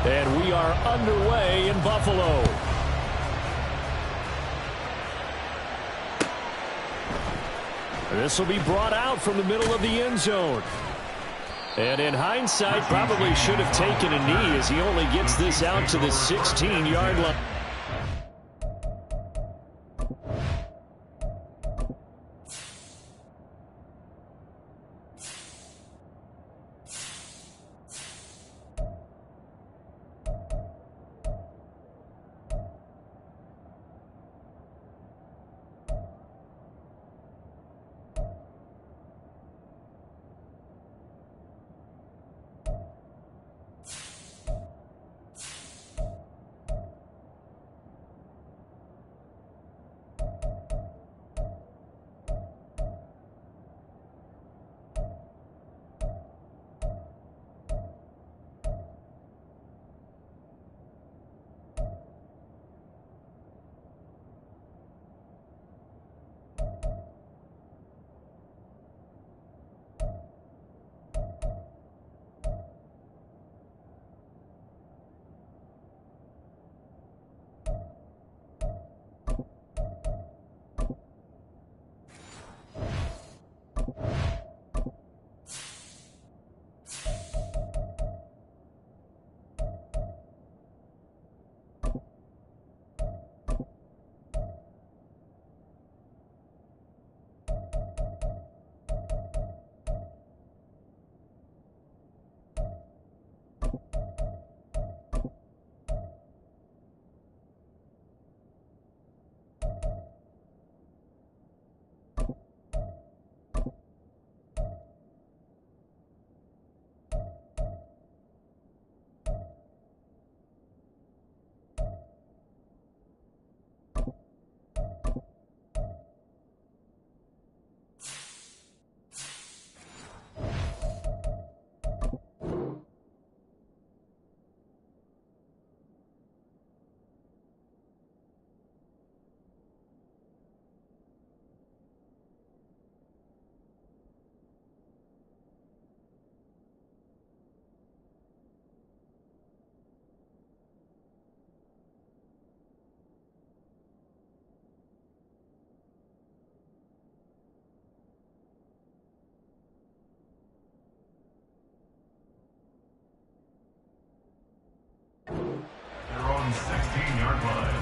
And we are underway in Buffalo. This will be brought out from the middle of the end zone. And in hindsight, probably should have taken a knee as he only gets this out to the 16-yard line. They're on 16-yard line.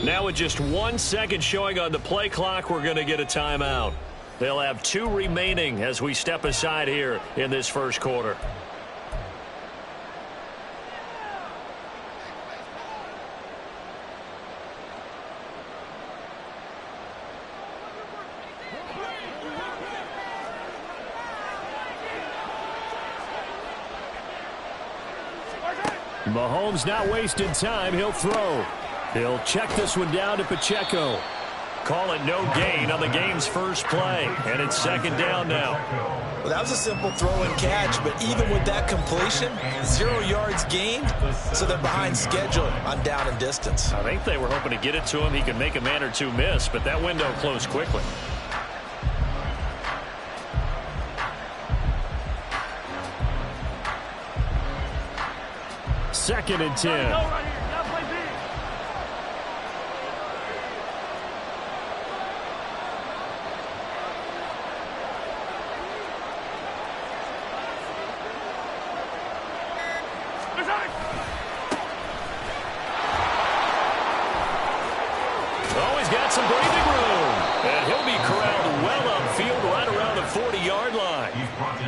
Now with just 1 second showing on the play clock, we're going to get a timeout. They'll have 2 remaining as we step aside here in this first quarter. Mahomes not wasting time. He'll throw. He'll check this one down to Pacheco. Call it no gain on the game's first play. And it's second down now. Well, that was a simple throw and catch, but even with that completion, 0 yards gained, so they're behind schedule on down and distance. I think they were hoping to get it to him. He could make a man or two miss, but that window closed quickly. Second and 10. Some breathing room, and he'll be corralled well upfield right around the 40-yard line.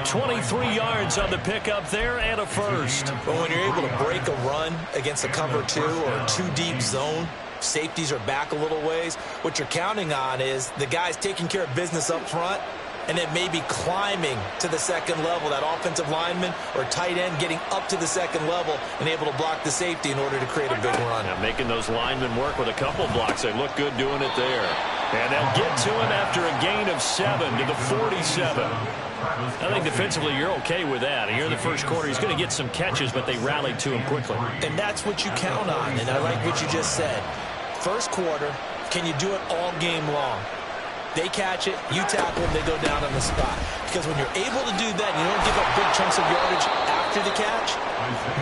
23 yards on the pickup there and a first. But when you're able to break a run against a cover 2 or 2 deep zone, safeties are back a little ways. What you're counting on is the guys taking care of business up front and then maybe climbing to the second level. That offensive lineman or tight end getting up to the second level and able to block the safety in order to create a big run. Now making those linemen work with a couple blocks. They look good doing it there. And they'll get to him after a gain of 7 to the 47. I think defensively you're okay with that. Here in the first quarter, he's going to get some catches, but they rallied to him quickly. And that's what you count on, and I like what you just said. First quarter, can you do it all game long? They catch it, you tackle them, they go down on the spot. Because when you're able to do that, you don't give up big chunks of yardage after the catch,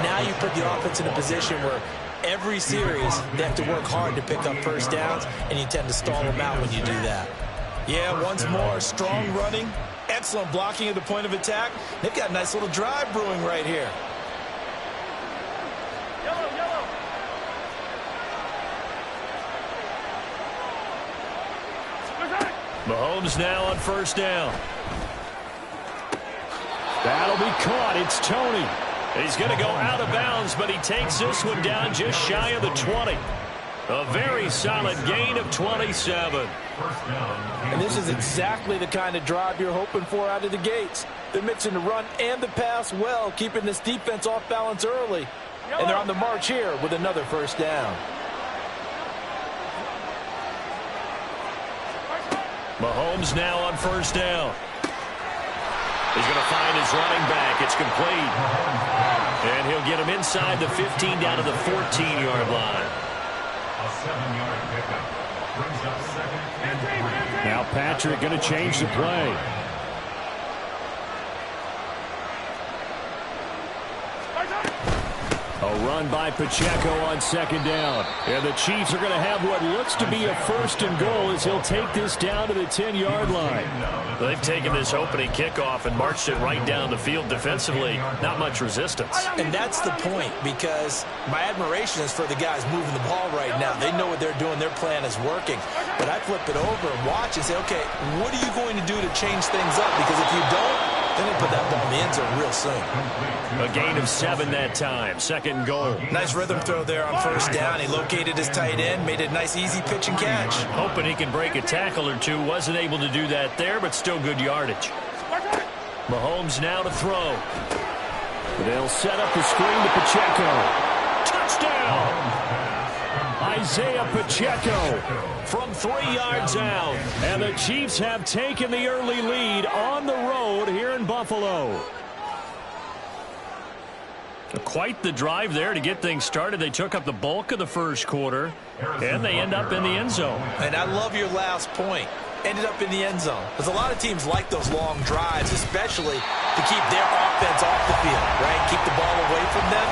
now you put the offense in a position where every series they have to work hard to pick up first downs, and you tend to stall them out when you do that. Yeah, once more, strong running, excellent blocking at the point of attack. They've got a nice little drive brewing right here. Mahomes now on first down. That'll be caught. It's Toney. He's going to go out of bounds, but he takes this one down just shy of the 20. A very solid gain of 27. And this is exactly the kind of drive you're hoping for out of the gates. They're mixing the run and the pass well, keeping this defense off balance early. And they're on the march here with another first down. Mahomes now on first down. He's going to find his running back. It's complete. And he'll get him inside the 15 down to the 14-yard line. A 7-yard pickup. Brings up 2nd and 3. Now Patrick going to change the play. A run by Pacheco on second down. And the Chiefs are going to have what looks to be a first and goal as he'll take this down to the 10-yard line. They've taken this opening kickoff and marched it right down the field defensively. Not much resistance. And that's the point, because my admiration is for the guys moving the ball right now. They know what they're doing. Their plan is working. But I flip it over and watch and say, okay, what are you going to do to change things up? Because if you don't, then they put that ball in the end zone real soon. A gain of 7 that time. Second goal. Nice rhythm throw there on first down. He located his tight end, made a nice easy pitch and catch. Hoping he can break a tackle or two. Wasn't able to do that there, but still good yardage. Mahomes now to throw. They'll set up the screen to Pacheco. Touchdown! Isaiah Pacheco from 3 yards out. And the Chiefs have taken the early lead on the road here in Buffalo. Quite the drive there to get things started. They took up the bulk of the first quarter, and they end up in the end zone. And I love your last point. Ended up in the end zone. Because a lot of teams like those long drives, especially to keep their offense off the field, right? Keep the ball away from them.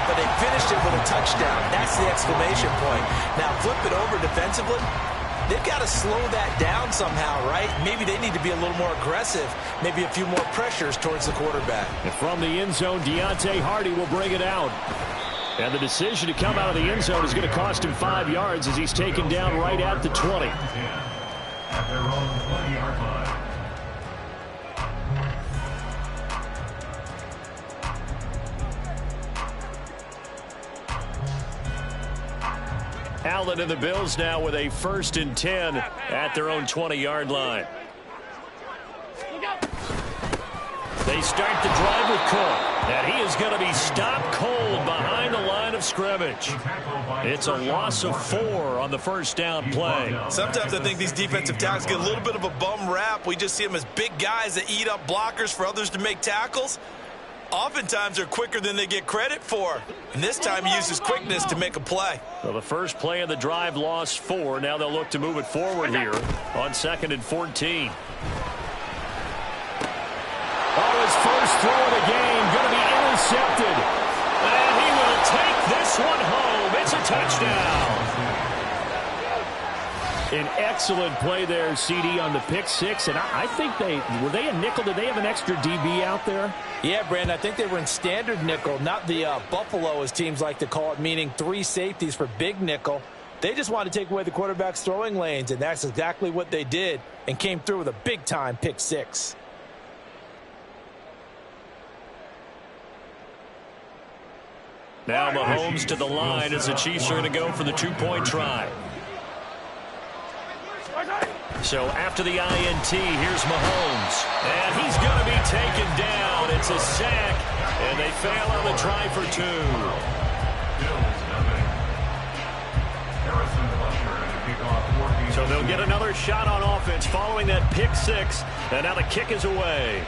But they finished it with a touchdown. That's the exclamation point. Now flip it over defensively. They've got to slow that down somehow, right? Maybe they need to be a little more aggressive. Maybe a few more pressures towards the quarterback. And from the end zone, Deontay Hardy will bring it out. And the decision to come out of the end zone is going to cost him 5 yards as he's taken down right at the 20. At their own 20-yard line. Allen and the Bills now with a 1st and 10 at their own 20-yard line. They start the drive with Cook. And he is going to be stopped cold behind the line of scrimmage. It's a loss of 4 on the first down play. Sometimes I think these defensive tackles get a little bit of a bum rap. We just see them as big guys that eat up blockers for others to make tackles. Oftentimes they're quicker than they get credit for. And this time he uses quickness to make a play. Well, the first play of the drive lost 4. Now they'll look to move it forward here on 2nd and 14. Oh, his first throw of the game going to be intercepted. And he will take this one home. It's a touchdown. An excellent play there, CD, on the pick 6. And I think were they a nickel? Did they have an extra DB out there? Yeah, Brandon, I think they were in standard nickel, not the Buffalo, as teams like to call it, meaning 3 safeties for big nickel. They just wanted to take away the quarterback's throwing lanes, and that's exactly what they did, and came through with a big-time pick 6. Now Mahomes to the line as the Chiefs are going to go for the 2-point try. So after the INT, here's Mahomes. And he's going to be taken down. It's a sack, and they fail on the try for 2. So they'll get another shot on offense following that pick 6. And now the kick is away.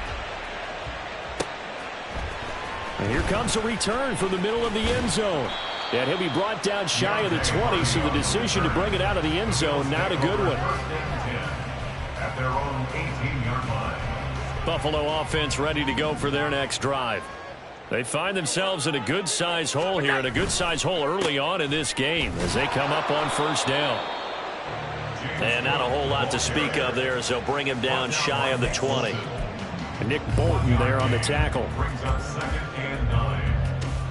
And here comes a return from the middle of the end zone. And he'll be brought down shy of the 20, so the decision to bring it out of the end zone, not a good one. At their own 18-yard line. Buffalo offense ready to go for their next drive. They find themselves in a good-sized hole here, and a good-sized hole early on in this game as they come up on first down. And not a whole lot to speak of there as they'll bring him down shy of the 20. And Nick Bolton there on the tackle. Brings up 2nd and 9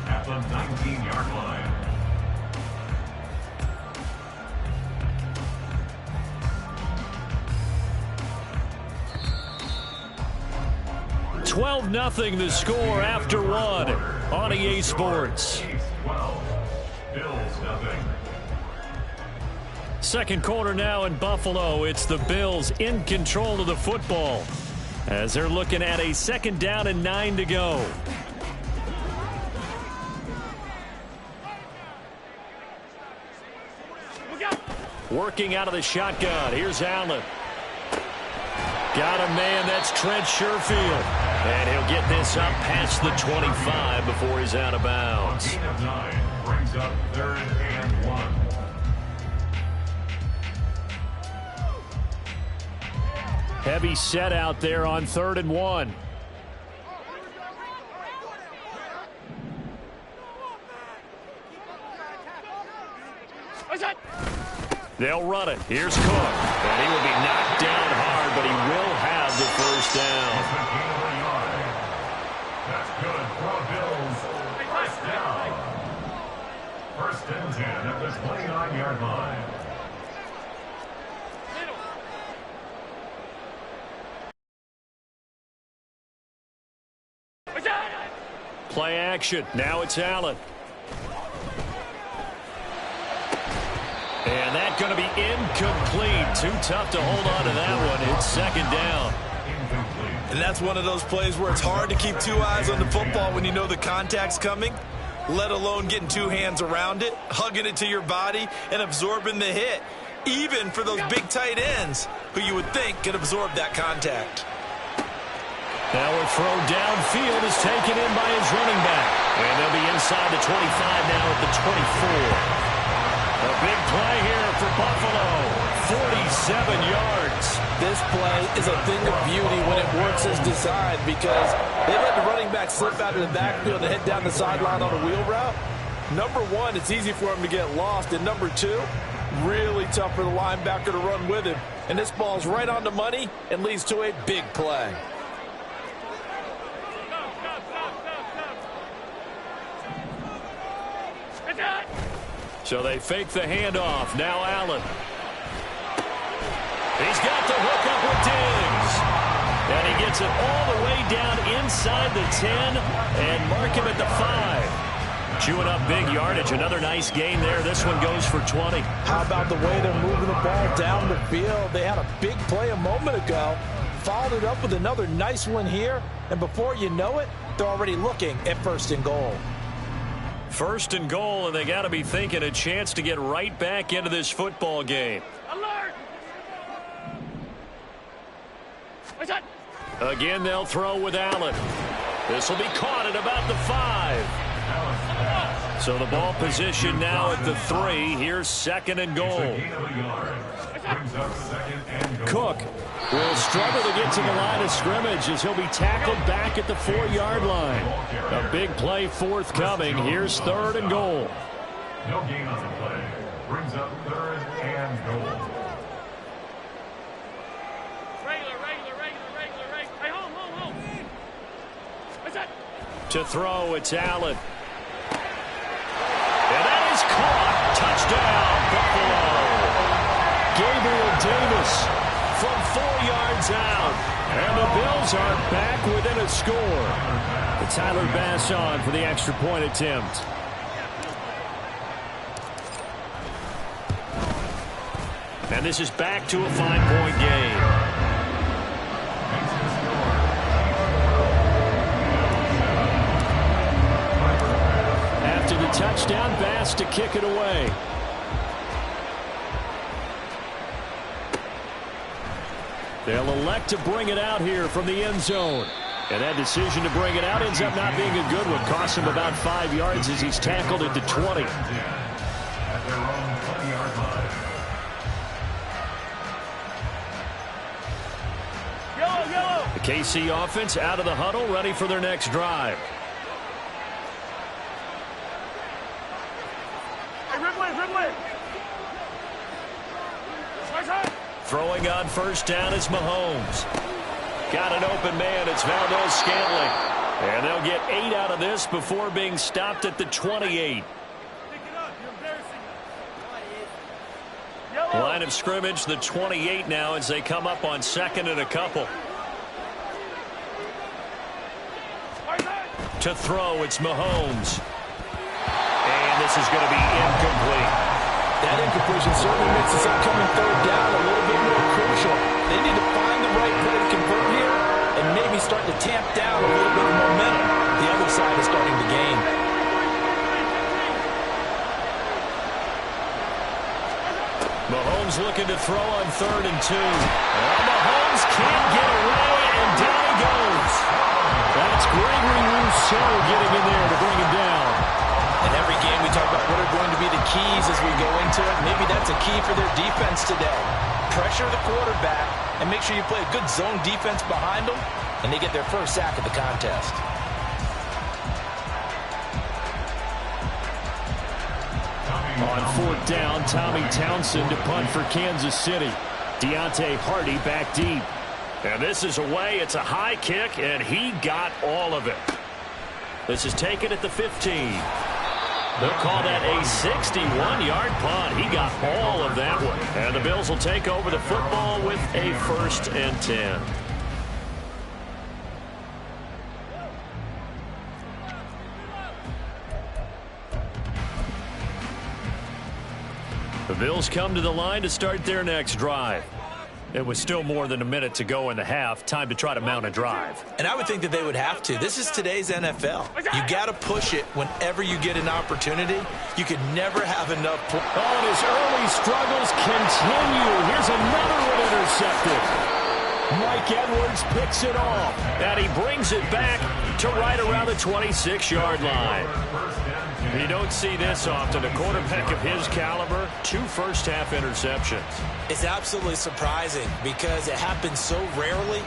at the 19-yard line. 12-0 the score after 1 on EA Sports. 12. Bills nothing. Second quarter now in Buffalo. It's the Bills in control of the football as they're looking at a 2nd down and 9 to go. Working out of the shotgun. Here's Allen. Got a man. That's Trent Sherfield. And he'll get this up past the 25 before he's out of bounds. 14 of 9 brings up 3rd and 1. Heavy set out there on 3rd and 1. They'll run it. Here's Cook. And he will be knocked down hard, but he will have the first down. That's good for Bills. First down. 1st and 10 at the 29-yard line. Play action. Now it's Allen. And that's going to be incomplete. Too tough to hold on to that one. It's 2nd down. And that's one of those plays where it's hard to keep 2 eyes on the football when you know the contact's coming, let alone getting 2 hands around it, hugging it to your body, and absorbing the hit, even for those big tight ends who you would think could absorb that contact. Now a throw downfield is taken in by his running back. And they'll be inside the 25 now at the 24. A big play here for Buffalo. 47 yards. This play is a thing of beauty when it works as designed because they let the running back slip out of the backfield and head down the sideline on a wheel route. Number 1, it's easy for him to get lost. And number 2, really tough for the linebacker to run with him. And this ball's right on the money and leads to a big play. So they fake the handoff. Now Allen. He's got the hook up with Diggs. And he gets it all the way down inside the 10 and mark him at the 5. Chewing up big yardage. Another nice gain there. This one goes for 20. How about the way they're moving the ball down the field? They had a big play a moment ago. Followed it up with another nice one here. And before you know it, they're already looking at 1st and goal. 1st and goal, and they got to be thinking a chance to get right back into this football game. Alert! Again, they'll throw with Allen. This will be caught at about the 5. So the ball position now at the 3. Here's 2nd and goal. Cook will struggle to get to the line of scrimmage as he'll be tackled back at the 4-yard line. A big play forthcoming. Here's 3rd and goal. No gain on the play. Brings up 3rd and goal. Regular. Hey, home. What's that? To throw, it's Allen. And that is caught. Touchdown, Buffalo. Gabriel Davis from 4 yards out. And the Bills are back within a score. Tyler Bass on for the extra point attempt. And this is back to a 5-point game. After the touchdown, Bass to kick it away. They'll elect to bring it out here from the end zone. And that decision to bring it out ends up not being a good one. Costs him about 5 yards as he's tackled at the 20. At their own 20-yard line. The KC offense out of the huddle, ready for their next drive. Throwing on first down is Mahomes. Got an open man. It's Valdes-Scantling. And they'll get 8 out of this before being stopped at the 28. Line of scrimmage, the 28 now as they come up on second and a couple. To throw, it's Mahomes. And this is going to be incomplete. That incompletion certainly makes this upcoming third down a little bit more crucial. They need to find the right play to convert here and maybe start to tamp down a little bit of momentum. The other side is starting to gain. Mahomes looking to throw on 3rd and 2. Well, Mahomes can't get away, and down he goes. That's Gregory Rousseau getting in there to bring him down. In every game we talk about what are going to be the keys as we go into it. Maybe that's a key for their defense today. Pressure the quarterback and make sure you play a good zone defense behind them, and they get their first sack of the contest. On 4th down, Tommy Townsend to punt for Kansas City. Deontay Hardy back deep. And this is away. It's a high kick, and he got all of it. This is taken at the 15. They'll call that a 61-yard punt. He got all of that one. And the Bills will take over the football with a 1st and 10. The Bills come to the line to start their next drive. It was still more than a minute to go in the half. Time to try to mount a drive. And I would think that they would have to. This is today's NFL. You got to push it whenever you get an opportunity. You could never have enough. And his early struggles continue. Here's another one intercepted. Mike Edwards picks it off. And he brings it back to right around the 26-yard line. You don't see this often. A quarterback of his caliber, 2 first-half interceptions. It's absolutely surprising because it happens so rarely.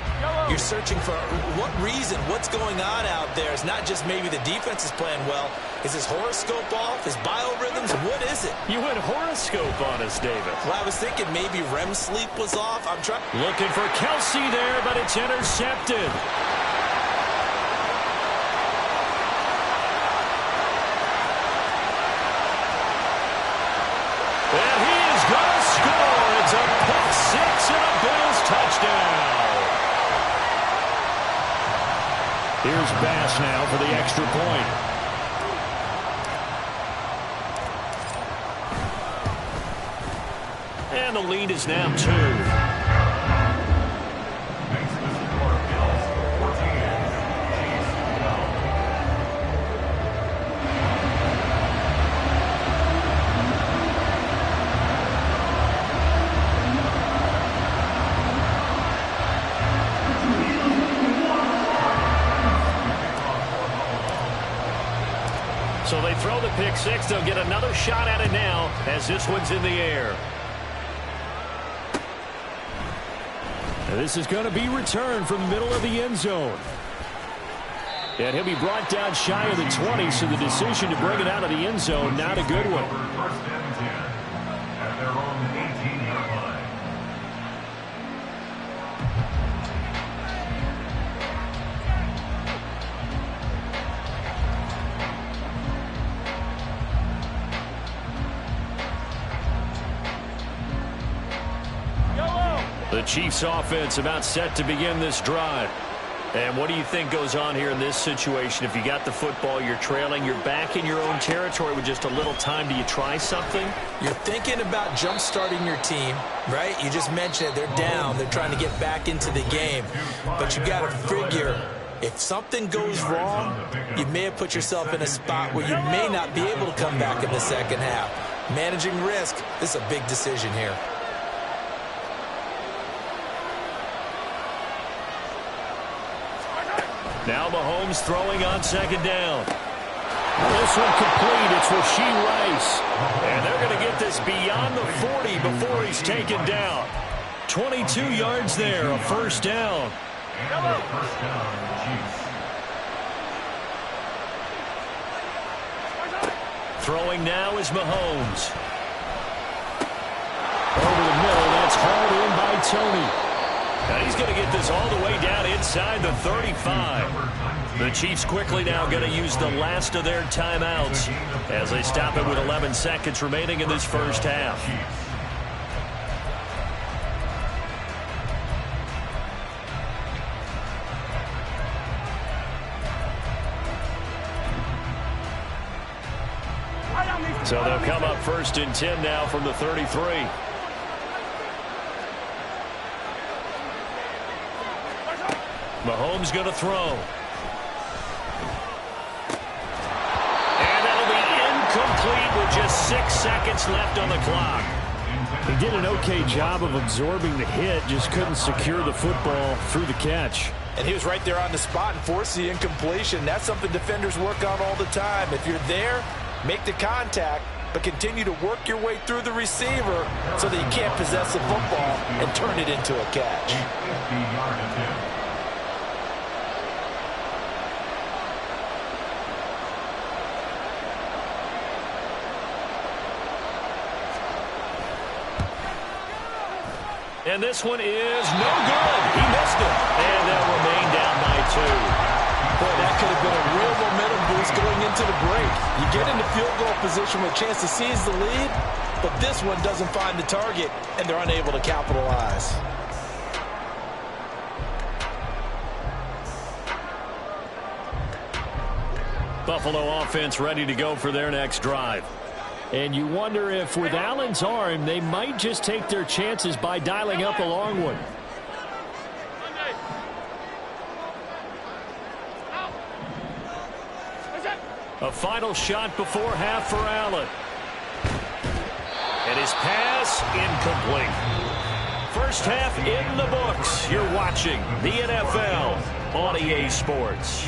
You're searching for what reason, what's going on out there. It's not just maybe the defense is playing well. Is his horoscope off? His biorhythms? What is it? You went horoscope on us, David. Well, I was thinking maybe REM sleep was off. I'm trying. Looking for Kelsey there, but it's intercepted. And he is going to score. It's a pick 6 and a Bills touchdown. Here's Bass now for the extra point. And the lead is now 2. So they throw the pick 6. They'll get another shot at it now as this one's in the air. And this is going to be returned from the middle of the end zone. And he'll be brought down shy of the 20, so the decision to bring it out of the end zone, not a good one. 1st and 10 at their own 18-yard line. The Chiefs offense about set to begin this drive. And what do you think goes on here in this situation? If you got the football, you're trailing, you're back in your own territory with just a little time. Do you try something? You're thinking about jump-starting your team, right? You just mentioned it. They're down. They're trying to get back into the game. But you got to figure, if something goes wrong, you may have put yourself in a spot where you may not be able to come back in the second half. Managing risk, this is a big decision here. Now Mahomes throwing on second down. This one complete. It's Rashee Rice. And they're going to get this beyond the 40 before he's taken down. 22 yards there, a first down. First down, Chiefs. Throwing now is Mahomes. Over the middle, that's hauled in by Tony. Now he's going to get this all the way down inside the 35. The Chiefs quickly now going to use the last of their timeouts as they stop it with 11 seconds remaining in this first half. So they'll come up first and 10 now from the 33. Mahomes going to throw. And that'll be incomplete with just 6 seconds left on the clock. He did an okay job of absorbing the hit, just couldn't secure the football through the catch. And he was right there on the spot and forced the incompletion. That's something defenders work on all the time. If you're there, make the contact, but continue to work your way through the receiver so that you can't possess the football and turn it into a catch. And this one is no good. He missed it. And they'll remain down by 2. Boy, that could have been a real momentum boost going into the break. You get into field goal position with a chance to seize the lead, but this one doesn't find the target, and they're unable to capitalize. Buffalo offense ready to go for their next drive. And you wonder if with Allen's arm, they might just take their chances by dialing up a long one. A final shot before half for Allen. And his pass incomplete. First half in the books. You're watching the NFL on EA Sports.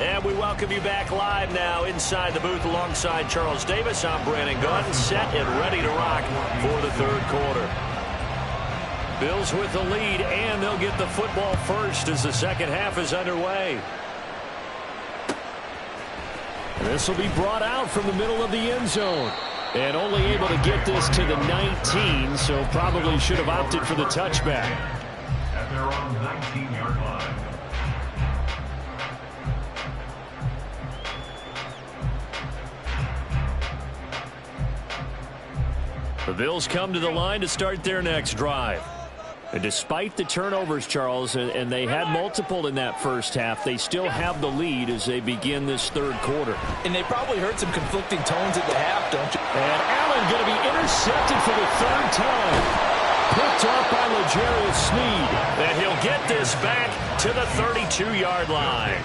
And we welcome you back live now inside the booth alongside Charles Davis. I'm Brandon Gunn, set and ready to rock for the third quarter. Bills with the lead, and they'll get the football first as the second half is underway. This will be brought out from the middle of the end zone. And only able to get this to the 19, so probably should have opted for the touchback. At their own 19-yard line. The Bills come to the line to start their next drive. And despite the turnovers, Charles, and they had multiple in that first half, they still have the lead as they begin this third quarter. And they probably heard some conflicting tones at the half, don't you? And Allen going to be intercepted for the third time. Picked up by L'Jarius Sneed. And he'll get this back to the 32-yard line.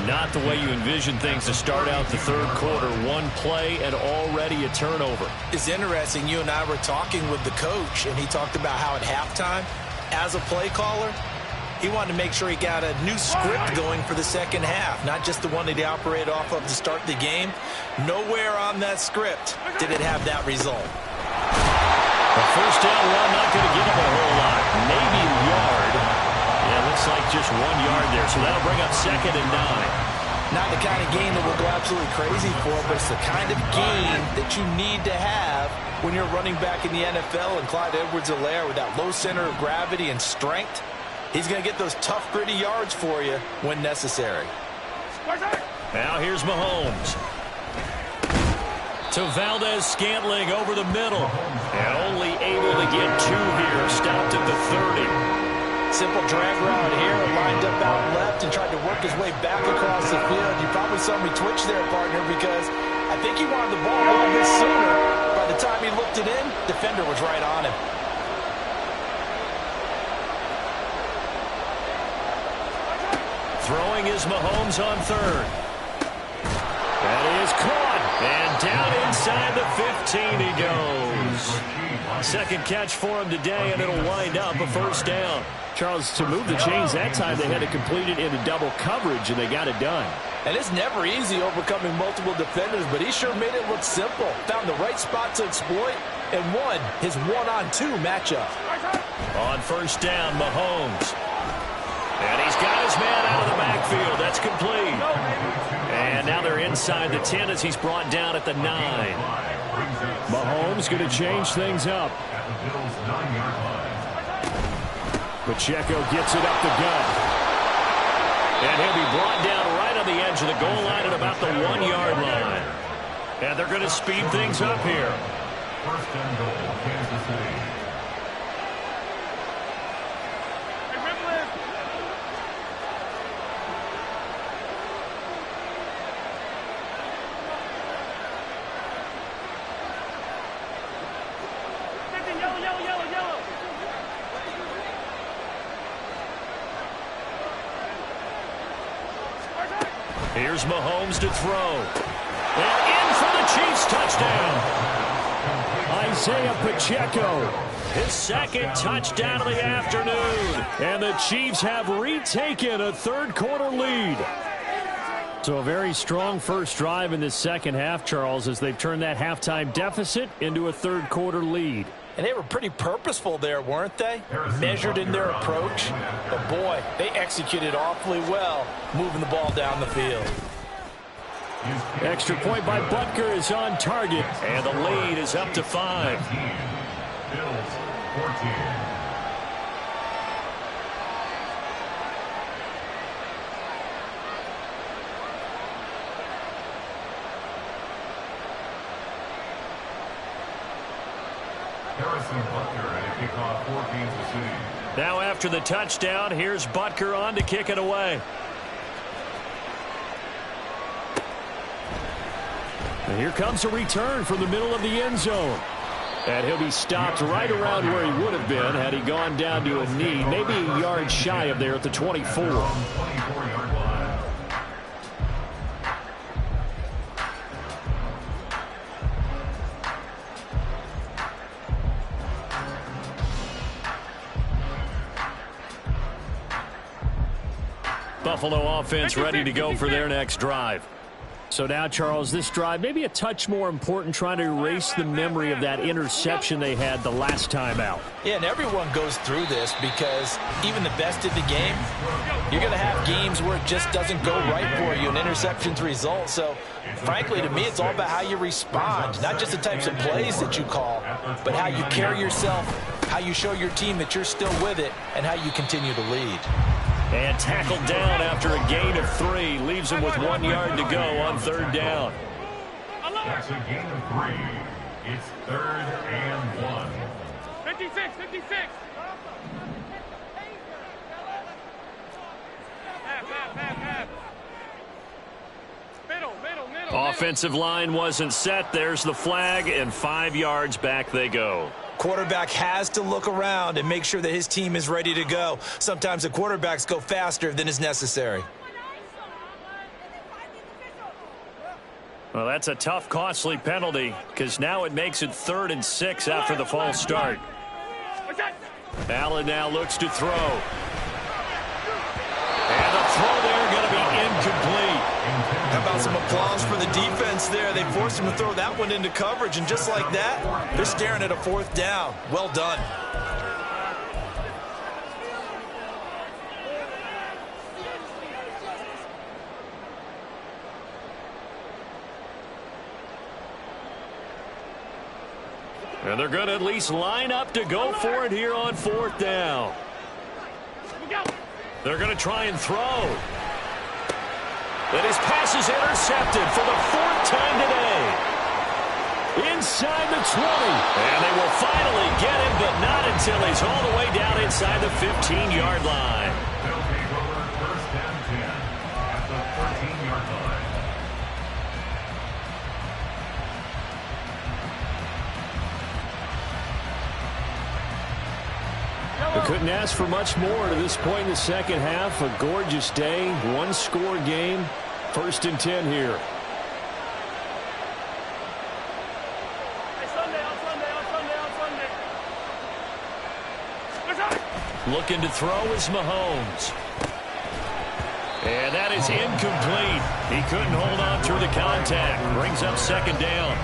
Not the way you envision things to start out the third quarter. One play and already a turnover. It's interesting. You and I were talking with the coach, and he talked about how at halftime, as a play caller, he wanted to make sure he got a new script going for the second half, not just the one that he operated off of to start the game. Nowhere on that script did it have that result. A first down run, not going to give him a whole lot. Maybe a yard. Yeah, looks like just 1 yard there, so that'll bring up second and 9. Not the kind of game that we'll go absolutely crazy for, but it's the kind of game that you need to have when you're running back in the NFL. And Clyde Edwards-Helaire, with that low center of gravity and strength, he's going to get those tough, gritty yards for you when necessary. Now here's Mahomes. To Valdez-Scantling over the middle. And only able to get 2 here. Stopped at the 30. Simple drag route here. Lined up out left and tried to work his way back across the field. You probably saw me twitch there, partner, because I think he wanted the ball a little bit sooner. By the time he looked it in, defender was right on him. Throwing is Mahomes on third. That is caught. And down inside the 15 he goes. Second catch for him today, and it'll wind up a first down. Charles, to move the chains that time, they had to complete it into double coverage, and they got it done. And it's never easy overcoming multiple defenders, but he sure made it look simple. Found the right spot to exploit and won his one-on-2 matchup. On first down, Mahomes. And he's got his man out of the backfield. That's complete. And now they're inside the 10 as he's brought down at the 9. Mahomes going to change things up. Pacheco gets it up the gut. And he'll be brought down right on the edge of the goal line at about the 1-yard line. And they're going to speed things up here. First and goal, Kansas City. Here's Mahomes to throw. And in for the Chiefs touchdown. Isaiah Pacheco. His second touchdown of the afternoon. And the Chiefs have retaken a third-quarter lead. So a very strong first drive in the second half, Charles, as they've turned that halftime deficit into a third-quarter lead. And they were pretty purposeful there, weren't they? Measured in their approach. But, boy, they executed awfully well, moving the ball down the field. Extra point by Butker is on target. And the lead is up to 5. Bills 14. Harrison Butker at a kickoff for Kansas City. Now after the touchdown, here's Butker on to kick it away. And here comes a return from the middle of the end zone. And he'll be stopped right around where he would have been had he gone down to a knee, maybe a yard shy of there at the 24. 24-yard line. Buffalo offense ready to go for their next drive. So now, Charles, this drive maybe a touch more important, trying to erase the memory of that interception they had the last time out. Yeah, and everyone goes through this because even the best of the game, you're going to have games where it just doesn't go right for you and interceptions result. So, frankly, to me, it's all about how you respond, not just the types of plays that you call, but how you carry yourself, how you show your team that you're still with it, and how you continue to lead. And tackled down after a gain of 3. Leaves him with 1 yard to go on third down. That's a gain of 3. It's 3rd and 1. 56, 56. Half. Middle. Offensive line wasn't set. There's the flag, and 5 yards back they go. Quarterback has to look around and make sure that his team is ready to go. Sometimes the quarterbacks go faster than is necessary. Well, that's a tough, costly penalty because now it makes it 3rd and 6 after the false start. Allen now looks to throw. And the throw there going to be incomplete. How about some applause for the defense there? They forced him to throw that one into coverage, and just like that, they're staring at a 4th down. Well done. And they're going to at least line up to go for it here on 4th down. They're going to try and throw. And his pass is intercepted for the 4th time today. And they will finally get him, but not until he's all the way down inside the 15-yard line. They'll take over 1st and 10 at the 13-yard line. We couldn't ask for much more to this point in the second half. A gorgeous day, one-score game. 1st and 10 here. Looking to throw is Mahomes. And that is incomplete. He couldn't hold on through the contact. Brings up 2nd down.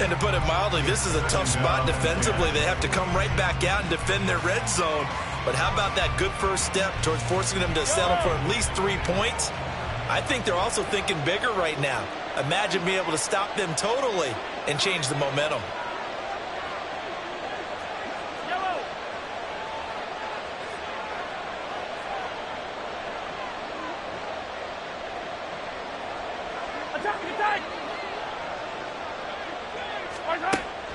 And to put it mildly, this is a tough spot defensively. They have to come right back out and defend their red zone. But how about that good first step towards forcing them to settle for at least 3 points? I think they're also thinking bigger right now. Imagine being able to stop them totally and change the momentum.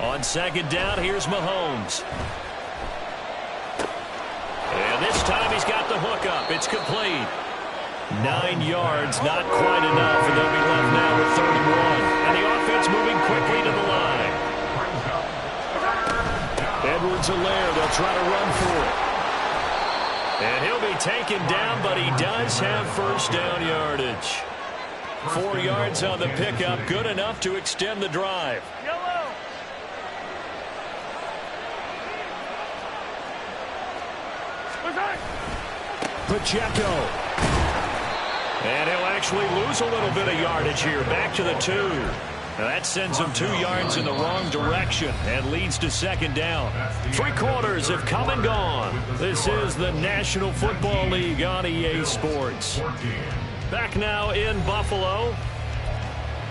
On 2nd down, here's Mahomes. And this time he's got the hook up. It's complete. 9 yards, not quite enough, and they'll be left now with 31. And the offense moving quickly to the line. Edwards-Helaire, they'll try to run for it. And he'll be taken down, but he does have 1st down yardage. 4 yards on the pickup, good enough to extend the drive. Pacheco. And he'll actually lose a little bit of yardage here. Back to the 2. Now that sends him 2 yards in the wrong direction and leads to 2nd down. 3 quarters have come and gone. This is the National Football League on EA Sports. Back now in Buffalo.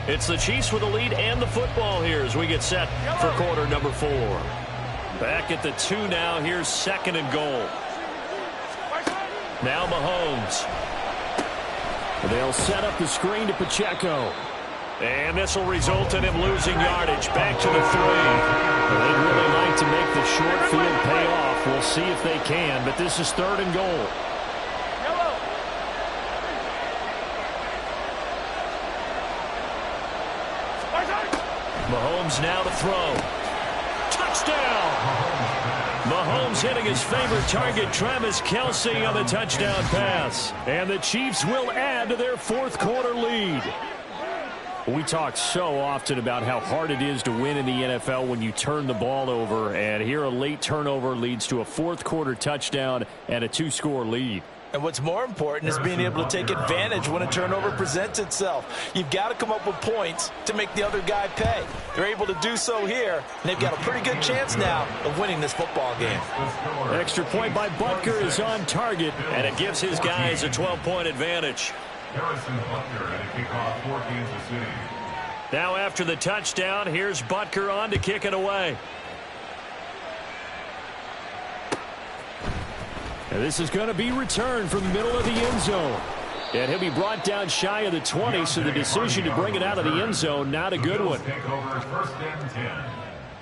It's the Chiefs with the lead and the football here as we get set for quarter number 4. Back at the 2 now. Here's 2nd and goal. Now Mahomes. They'll set up the screen to Pacheco. And this will result in him losing yardage. Back to the 3. They'd really like to make the short field pay off. We'll see if they can, but this is 3rd and goal. Mahomes now to throw. Touchdown! Mahomes hitting his favorite target, Travis Kelce, on the touchdown pass. And the Chiefs will add to their 4th quarter lead. We talk so often about how hard it is to win in the NFL when you turn the ball over. And here a late turnover leads to a 4th quarter touchdown and a 2-score lead. And what's more important is being able to take advantage when a turnover presents itself. You've got to come up with points to make the other guy pay. They're able to do so here, and they've got a pretty good chance now of winning this football game. Extra point by Butker is on target, and it gives his guys a 12-point advantage. Harrison Butker at a kickoff for Kansas City. Now after the touchdown, here's Butker on to kick it away. And this is going to be returned from the middle of the end zone. And he'll be brought down shy of the 20, so the decision to bring it out of the end zone, not a good one. Take over 1st and 10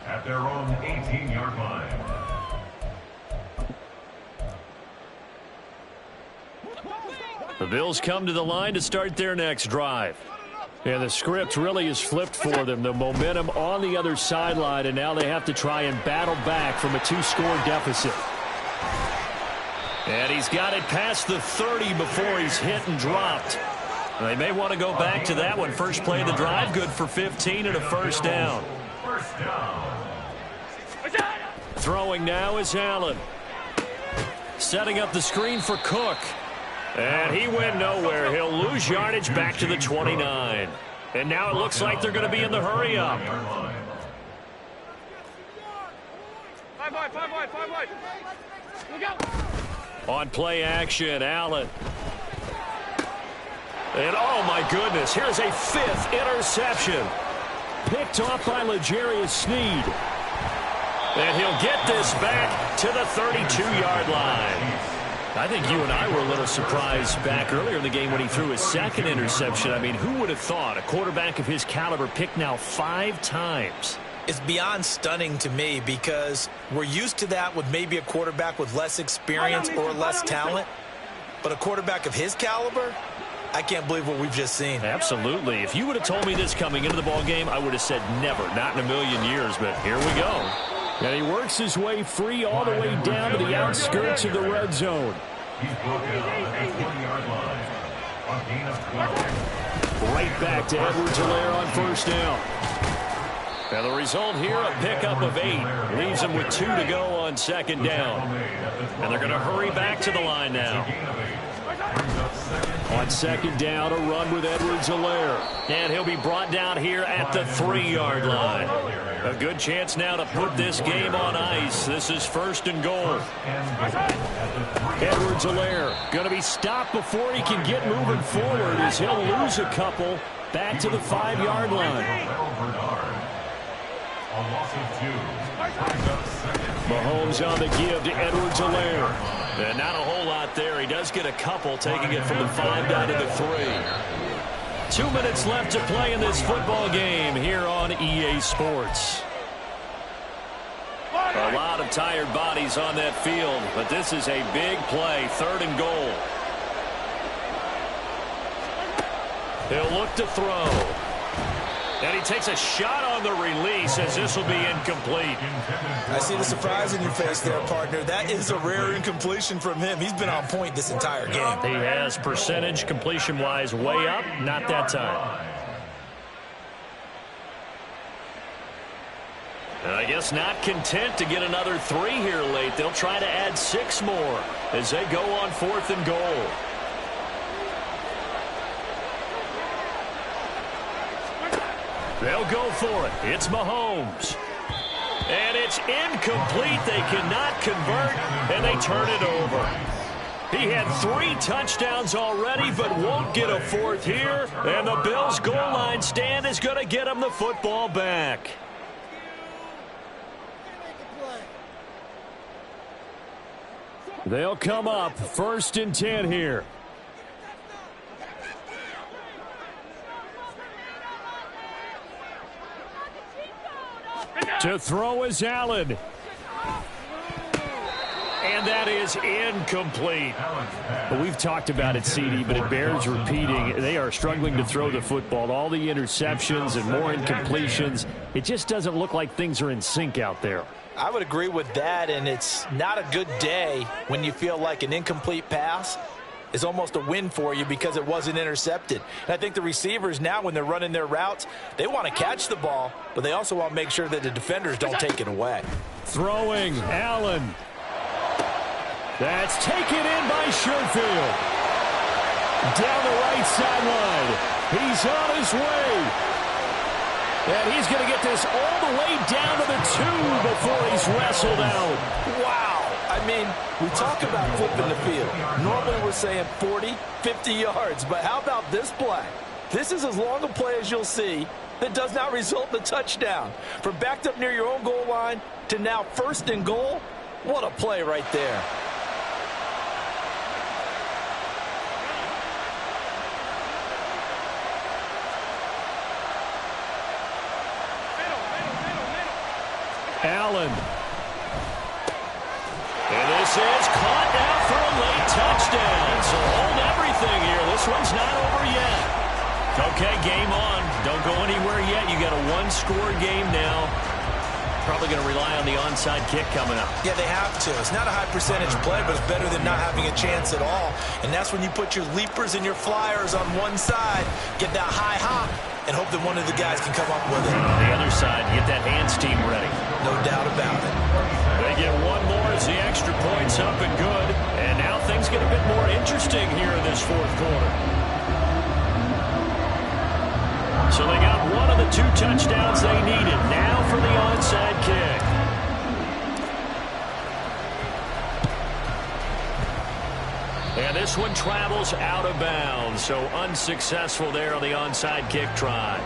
at their own 18-yard line. The Bills come to the line to start their next drive. And the script really is flipped for them. The momentum on the other sideline, and now they have to try and battle back from a 2-score deficit. And he's got it past the 30 before he's hit and dropped. They may want to go back to that one. First play of the drive, good for 15 and a 1st down. Throwing now is Allen. Setting up the screen for Cook. And he went nowhere. He'll lose yardage back to the 29. And now it looks like they're going to be in the hurry up. 5 wide. Look out. On play action, Allen. And oh my goodness, here's a 5th interception. Picked off by L'Jarius Sneed. And he'll get this back to the 32-yard line. I think you and I were a little surprised back earlier in the game when he threw his 2nd interception. I mean, who would have thought a quarterback of his caliber picked now 5 times? It's beyond stunning to me because we're used to that with maybe a quarterback with less experience or less talent. But a quarterback of his caliber, I can't believe what we've just seen. Absolutely. If you would have told me this coming into the ball game, I would have said never, not in a million years. But here we go. And he works his way free all the way down to the outskirts of the red zone. He's broken up at the 20-yard line. A gain of 12. Right back to Edwards-Helaire on first down. And the result here, a pickup of 8. Leaves them with 2 to go on second down. And they're going to hurry back to the line now. On second down, a run with Edwards-Helaire. And he'll be brought down here at the 3-yard line. A good chance now to put this game on ice. This is first and goal. Edwards-Helaire going to be stopped before he can get moving forward as he'll lose a couple back to the 5-yard line. A loss of 2. Brings up second. Mahomes on the give to Edwards-Helaire. And not a whole lot there. He does get a couple, taking it from the 5 down to the 3. 2 minutes left to play in this football game here on EA Sports. A lot of tired bodies on that field, but this is a big play, 3rd and goal. He'll look to throw. And he takes a shot on the release as this will be incomplete. I see the surprise in your face there, partner. That is a rare incompletion from him. He's been on point this entire game. He has percentage completion-wise way up, not that time. And I guess not content to get another 3 here late. They'll try to add 6 more as they go on 4th and goal. They'll go for it. It's Mahomes. And it's incomplete. They cannot convert, and they turn it over. He had 3 touchdowns already, but won't get a 4th here. And the Bills' goal line stand is going to get him the football back. They'll come up 1st and 10 here. To throw is Allen. And that is incomplete. We've talked about it, CD, but it bears repeating. They are struggling to throw the football. All the interceptions and more incompletions. It just doesn't look like things are in sync out there. I would agree with that, and it's not a good day when you feel like an incomplete pass is almost a win for you because it wasn't intercepted. And I think the receivers now, when they're running their routes, they want to catch the ball, but they also want to make sure that the defenders don't take it away. Throwing, Allen. That's taken in by Sherfield. Down the right sideline. He's on his way. And he's going to get this all the way down to the 2 before he's wrestled out. Wow. I mean, we talk about flipping the field. Normally we're saying 40, 50 yards, but how about this play? This is as long a play as you'll see that does not result in a touchdown. From backed up near your own goal line to now 1st and goal, what a play right there. Allen. And this is caught now for a late touchdown. So hold everything here. This one's not over yet. Okay, game on. Don't go anywhere yet. You got a 1-score game now. Probably going to rely on the onside kick coming up. Yeah, they have to. It's not a high percentage play, but it's better than not having a chance at all. And that's when you put your leapers and your flyers on one side, get that high hop, and hope that one of the guys can come up with it. On the other side, get that hands team ready. No doubt about it. They get one more as the extra point's up and good. And now things get a bit more interesting here in this 4th quarter. So they got one of the 2 touchdowns they needed. Now for the onside kick. And this one travels out of bounds. So unsuccessful there on the onside kick try.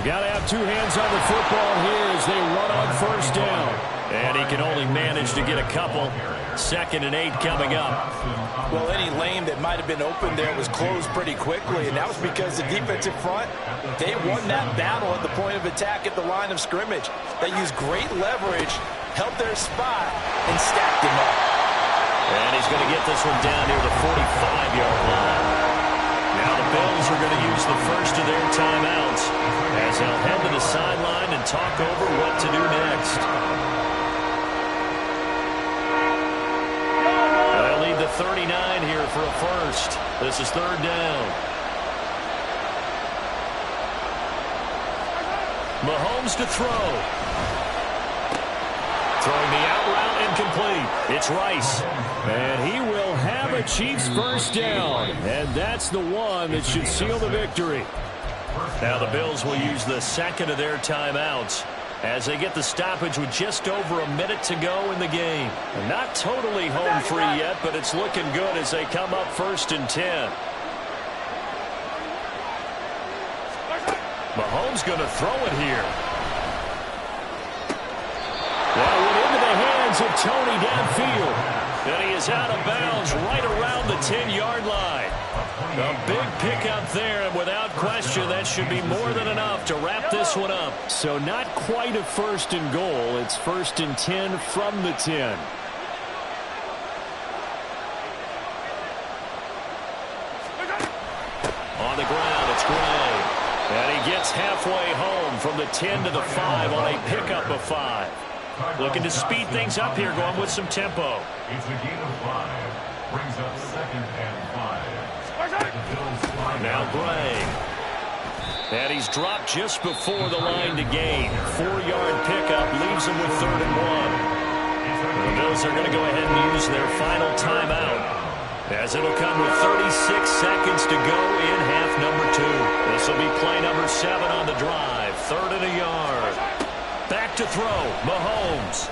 Got to have two hands on the football here as they run on first down. And he can only manage to get a couple. 2nd and 8 coming up. Well, any lane that might have been open there was closed pretty quickly, and that was because the defensive front, they won that battle at the point of attack at the line of scrimmage. They used great leverage, held their spot, and stacked him up. And he's going to get this one down near the 45-yard line. Now the Bills are going to use the first of their timeouts as they'll head to the sideline and talk over what to do next. They'll lead the 39 here for a first. This is 3rd down. Mahomes to throw. Throwing the out route incomplete. It's Rice. And he will have a Chiefs first down. And that's the one that should seal the victory. Now the Bills will use the 2nd of their timeouts as they get the stoppage with just over a minute to go in the game. And not totally home free yet, but it's looking good as they come up 1st and 10. Mahomes going to throw it here. That went into the hands of Tony downfield. And he is out of bounds right around the 10-yard line. A big pickup there, and without question, that should be more than enough to wrap this one up. So not quite a 1st and goal. It's 1st and 10 from the 10. On the ground, it's Gray. And he gets halfway home from the 10 to the 5 on a pickup of 5. Looking to speed things up here, going with some tempo. It's a gain of 5. Brings up 2nd and 5. Now Gray. And he's dropped just before the line to gain. 4-yard pickup leaves him with 3rd and 1. The Bills are going to go ahead and use their final timeout, as it'll come with 36 seconds to go in half number 2. This will be play number 7 on the drive. 3rd and a yard. Back to throw, Mahomes.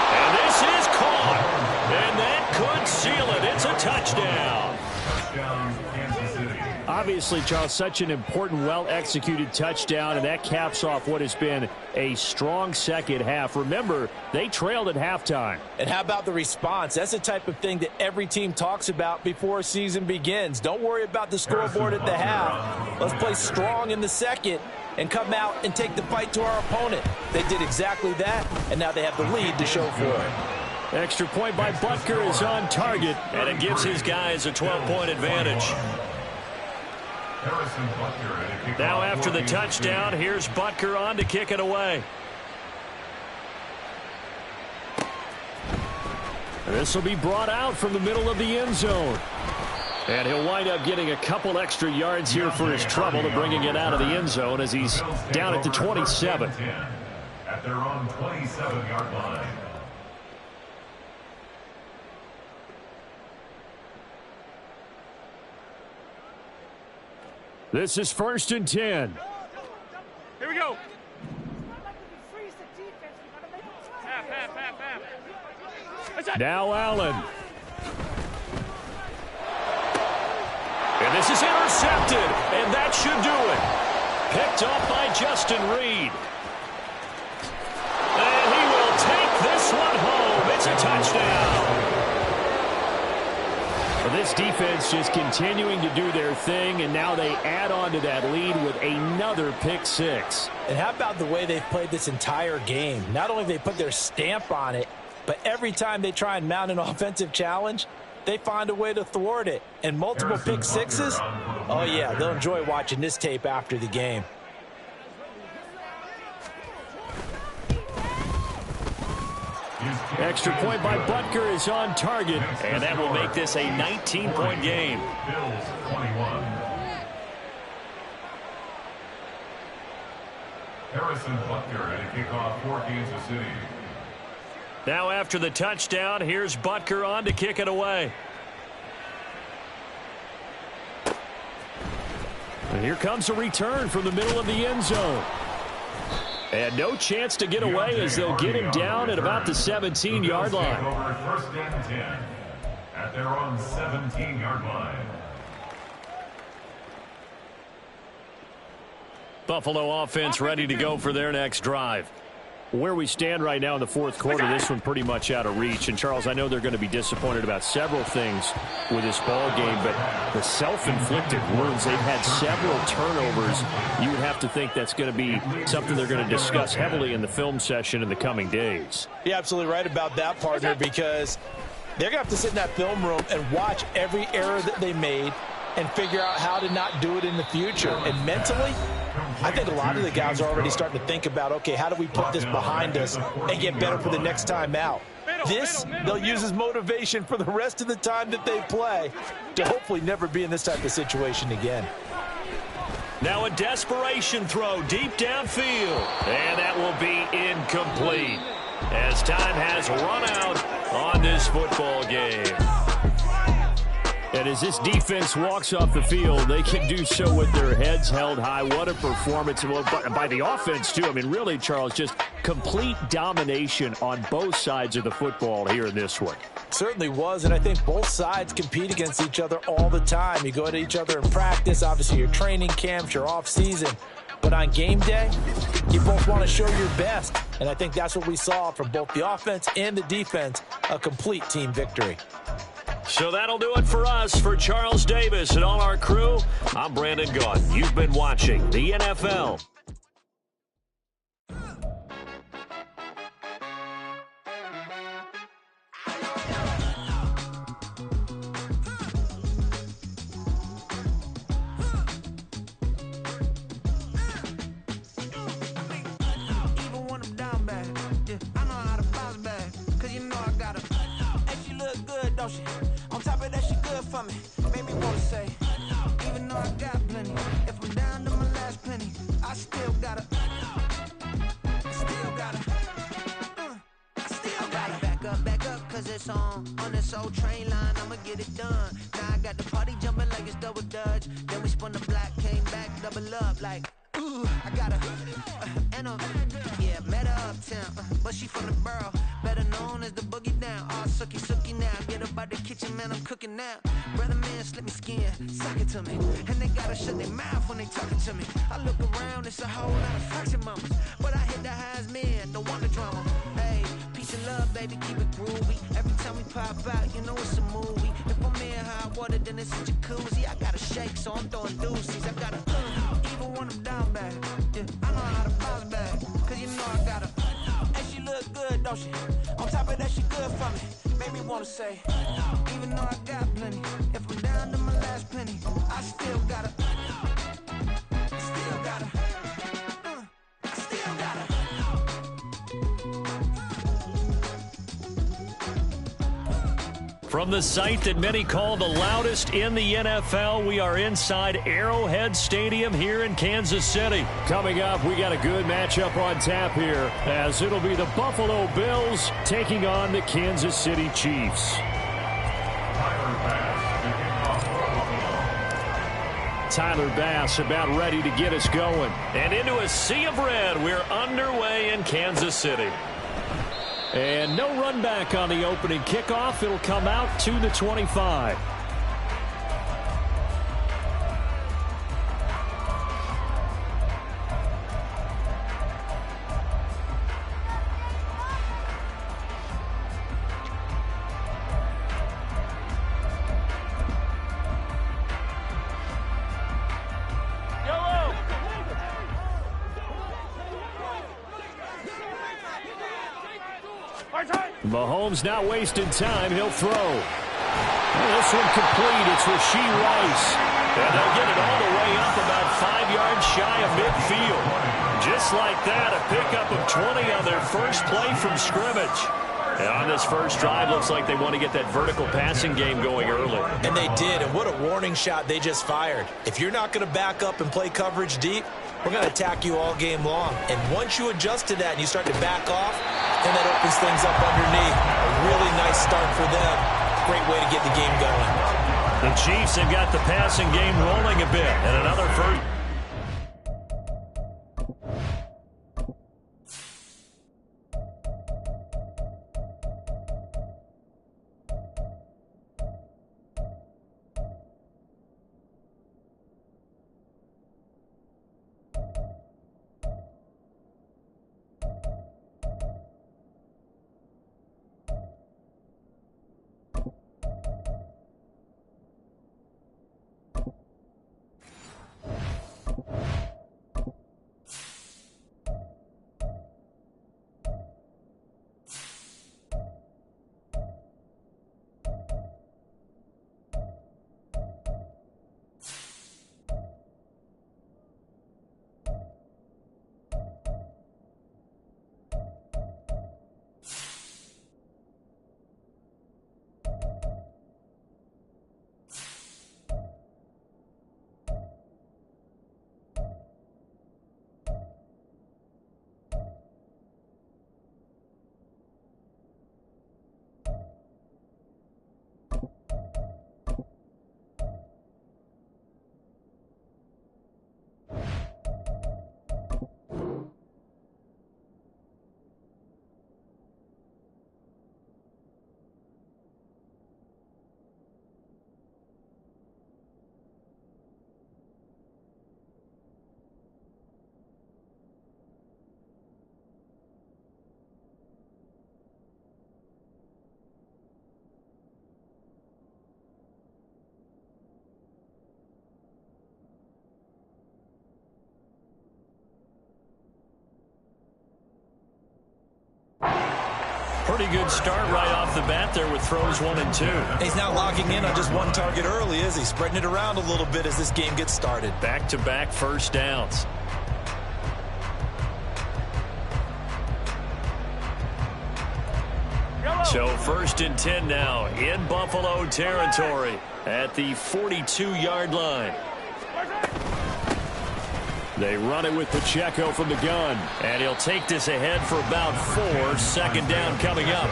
And this is caught. And that could seal it. It's a touchdown. Touchdown, Kansas City. Obviously, Charles, such an important, well-executed touchdown, and that caps off what has been a strong second half. Remember, they trailed at halftime. And how about the response? That's the type of thing that every team talks about before a season begins. Don't worry about the scoreboard at the half. Let's play strong in the second and come out and take the fight to our opponent. They did exactly that, and now they have the lead to show for it. Extra point by Butker is on target. And it gives his guys a 12-point advantage. Harrison Butker at a kickoff. Now after the touchdown, here's Butker on to kick it away. This will be brought out from the middle of the end zone. And he'll wind up getting a couple extra yards here for his trouble to bringing it out of the end zone as he's down at the 27. At their own 27-yard line. This is 1st and 10. Here we go. Half. Now Allen. And this is intercepted, and that should do it. Picked off by Justin Reed. And he will take this one home. It's a touchdown. Well, this defense just continuing to do their thing, and now they add on to that lead with another pick 6. And how about the way they've played this entire game? Not only have they put their stamp on it, but every time they try and mount an offensive challenge, they find a way to thwart it. And multiple pick 6s, oh yeah, they'll enjoy watching this tape after the game. Extra point by Butker is on target. And that will make this a 19-point game. Bills 21. Harrison Butker at a kickoff for Kansas City. Now after the touchdown, here's Butker on to kick it away. And here comes a return from the middle of the end zone. And no chance to get away as they'll get him down at about the 17-yard line. Over 1st and 10 at their own 17-yard line. Buffalo offense ready to go for their next drive. Where we stand right now in the fourth quarter, this one pretty much out of reach. And, Charles, I know they're going to be disappointed about several things with this ball game, but the self-inflicted wounds, they've had several turnovers. You would have to think that's going to be something they're going to discuss heavily in the film session in the coming days. You're absolutely right about that, partner, because they're going to have to sit in that film room and watch every error that they made and figure out how to not do it in the future. And mentally, I think a lot of the guys are already starting to think about, okay, how do we put this behind us and get better for the next time out? This, they'll use as motivation for the rest of the time that they play to hopefully never be in this type of situation again. Now a desperation throw deep downfield, and that will be incomplete as time has run out on this football game. And as this defense walks off the field, they can do so with their heads held high. What a performance by the offense, too. I mean, really, Charles, just complete domination on both sides of the football here in this one. Certainly was, and I think both sides compete against each other all the time. You go to each other in practice, obviously your training camps, your off-season. But on game day, you both want to show your best. And I think that's what we saw from both the offense and the defense, a complete team victory. So that'll do it for us. For Charles Davis and all our crew, I'm Brandon Gaudin. You've been watching the NFL. Even when I'm down bad, yeah, I know how to bounce back. 'Cause you know I got her. And she look good, don't she? On top of that, she good for me. Made me wanna say, even though I got plenty, if I'm down to my last penny, I still gotta, I still gotta. Back up, 'cause it's on this old train line, I'ma get it done. Now I got the party jumping like it's double dutch. Then we spun the block, came back, double up like, ooh, I got and yeah, met her uptown, but she from the borough, better known as the boogie down. All sookie now, get up out the kitchen, man, I'm cooking now. Brother man, slip me skin, sock it to me, and they gotta shut their mouth when they talking to me. I look around, it's a whole lot of fraction mamas, but I hit the highs, man, don't want the drama. Hey, peace and love, baby, keep it groovy. Every time we pop out, you know it's a movie. If I'm in hot water, then it's a jacuzzi. I gotta shake, so I'm throwing deuces. I gotta, even when I'm down bad, yeah, I know how to bounce back. 'Cause you know I gotta, and she look good, don't she? On top of that, she good for me. Made me wanna say, even though I got plenty, if I'm down to my last penny, I still gotta, still gotta, still gotta. From the site that many call the loudest in the NFL, we are inside Arrowhead Stadium here in Kansas City. Coming up, we got a good matchup on tap here, as it'll be the Buffalo Bills taking on the Kansas City Chiefs. Tyler Bass about ready to get us going. And into a sea of red, we're underway in Kansas City. And no run back on the opening kickoff. It'll come out to the 25. Mahomes not wasting time. He'll throw. And this one complete. It's Rashee Rice. And they'll get it all the way up about 5 yards shy of midfield. Just like that, a pickup of 20 on their first play from scrimmage. And on this first drive, looks like they want to get that vertical passing game going early. And they did, and what a warning shot they just fired. If you're not going to back up and play coverage deep, we're going to attack you all game long. And once you adjust to that and you start to back off, then that opens things up underneath. A really nice start for them. Great way to get the game going. The Chiefs have got the passing game rolling a bit. And another first. Pretty good start right off the bat there with throws 1 and 2. He's not locking in on just one target early, is he? Spreading it around a little bit as this game gets started. Back-to-back first downs. So 1st and 10 now in Buffalo territory at the 42-yard line. They run it with Pacheco from the gun. And he'll take this ahead for about 4. 2nd down coming up.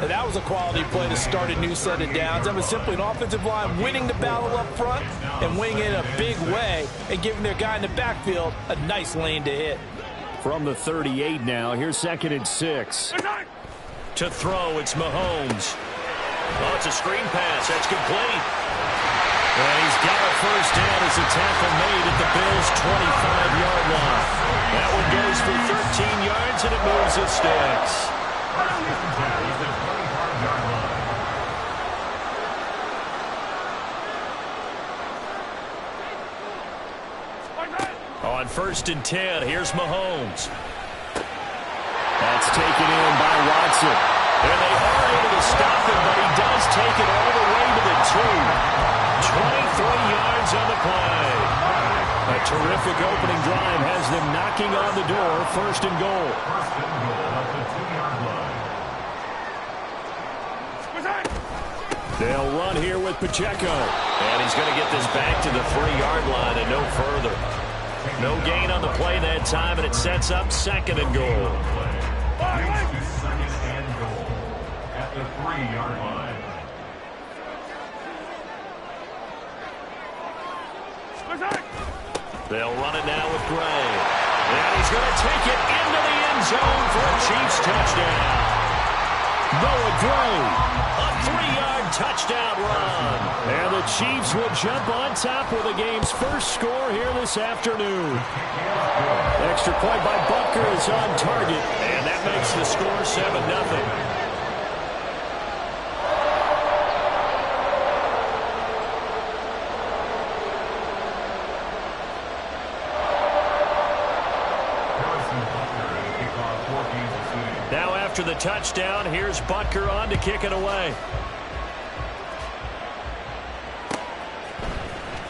And that was a quality play to start a new set of downs. That was simply an offensive line winning the battle up front and winning it in a big way and giving their guy in the backfield a nice lane to hit. From the 38 now, here's 2nd and 6. To throw, it's Mahomes. Oh, it's a screen pass. That's complete. And he's got a first down as a tackle made at the Bills' 25-yard line. That one goes for 13 yards, and it moves his sticks. On 1st and 10, here's Mahomes. That's taken in by Watson. And they are able to stop him, but he does take it all the way to the 2. 23 yards on the play. A terrific opening drive has them knocking on the door. 1st and goal. They'll run here with Pacheco. And he's going to get this back to the 3-yard line and no further. No gain on the play that time, and it sets up 2nd and goal. Second and goal at the 3-yard line. They'll run it now with Gray. And he's going to take it into the end zone for a Chiefs touchdown. Noah Gray. A 3-yard touchdown run. And the Chiefs will jump on top with the game's first score here this afternoon. Extra point by Butker is on target. And that makes the score 7-0. Now after the touchdown, here's Butker on to kick it away.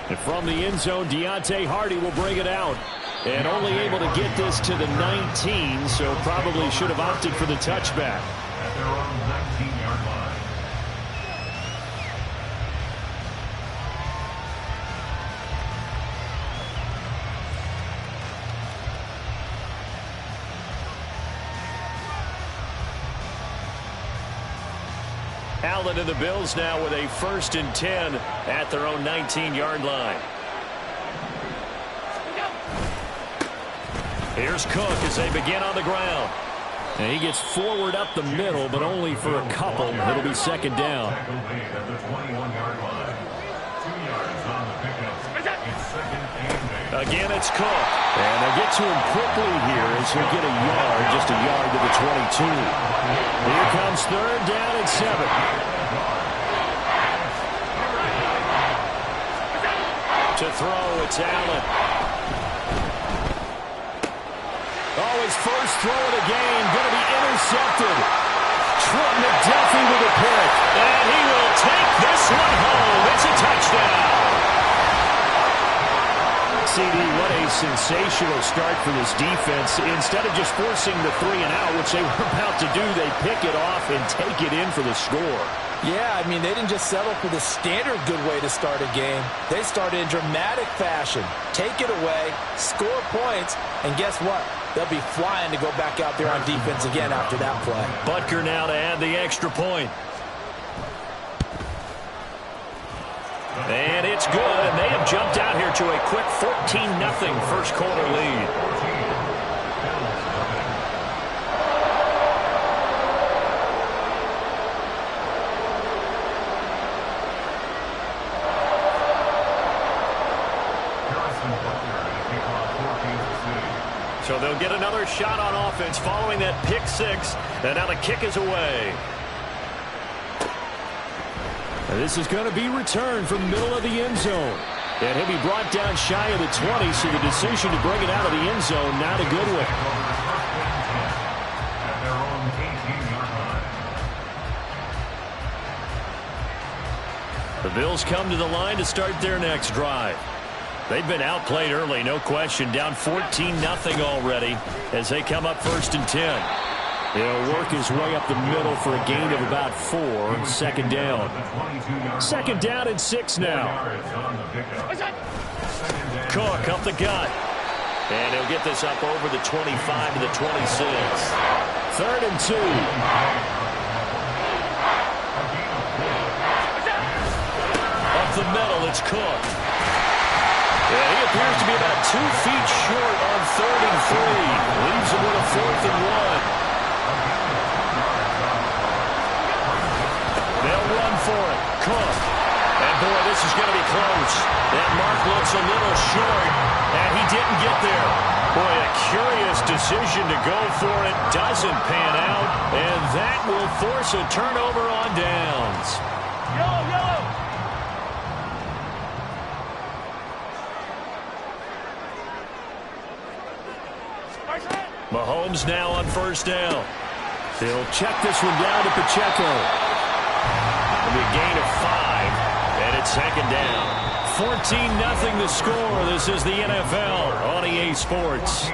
And from the end zone, Deontay Hardy will bring it out. And only able to get this to the 19, so probably should have opted for the touchback. At their own 19-yard line. Allen and the Bills now with a 1st and 10 at their own 19-yard line. Here's Cook as they begin on the ground. And he gets forward up the middle, but only for a couple. It'll be 2nd down. Tackle made at the 21-yard line. 2 yards on the pickup. It's 2nd and 8. Again, it's Cook. And they get to him quickly here as he'll get a yard, just a yard to the 22. Here comes 3rd down and 7. To throw, it's Allen. Oh, his first throw of the game going to be intercepted. Trent McDuffie with a pick. And he will take this one home. It's a touchdown. CD, what a sensational start for this defense. Instead of just forcing the 3 and out, which they were about to do, they pick it off and take it in for the score. Yeah, I mean, they didn't just settle for the standard good way to start a game. They started in dramatic fashion. Take it away, score points, and guess what? They'll be flying to go back out there on defense again after that play. Butker now to add the extra point. And it's good, and they have jumped out here to a quick 14-0 first quarter lead. So they'll get another shot on offense following that pick 6, and now the kick is away. This is going to be returned from the middle of the end zone. And he'll be brought down shy of the 20, so the decision to bring it out of the end zone, not a good one. At their own 18-yard line. The Bills come to the line to start their next drive. They've been outplayed early, no question. Down 14-0 already as they come up 1st and 10. He'll work his way up the middle for a gain of about 4. Second down. Second down and 6 now. Cook up the gut. And he'll get this up over the 25 to the 26. 3rd and 2. Up the middle, it's Cook. Yeah, he appears to be about 2 feet short on 3rd and 3. Leaves him with a 4th and 1. They'll run for it. Cook. And boy, this is going to be close. That mark looks a little short, and he didn't get there. Boy, a curious decision to go for it. Doesn't pan out, and that will force a turnover on downs. Yellow, yellow. Mahomes now on 1st down. He'll check this one down to Pacheco. It'll be a gain of 5, and it's 2nd down. 14-0 the score. This is the NFL on EA Sports.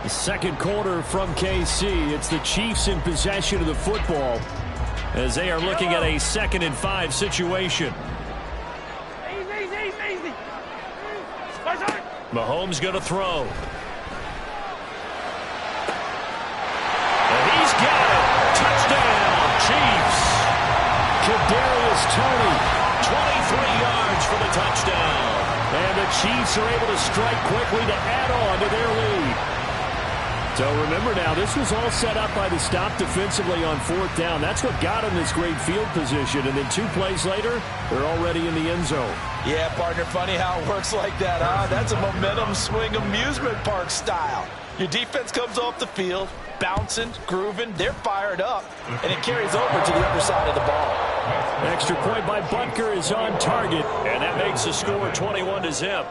The second quarter from KC. It's the Chiefs in possession of the football as they are looking at a 2nd and 5 situation. Easy. Mahomes going to throw. And he's got it. Touchdown, Chiefs. Kadarius Toney, 23 yards for the touchdown. And the Chiefs are able to strike quickly to add on to their lead. So remember now, this was all set up by the stop defensively on 4th down. That's what got them this great field position. And then 2 plays later, they're already in the end zone. Yeah, partner, funny how it works like that, huh? That's a momentum swing amusement park style. Your defense comes off the field, bouncing, grooving, they're fired up, and it carries over to the other side of the ball. Extra point by Butker is on target, and that makes the score 21-0.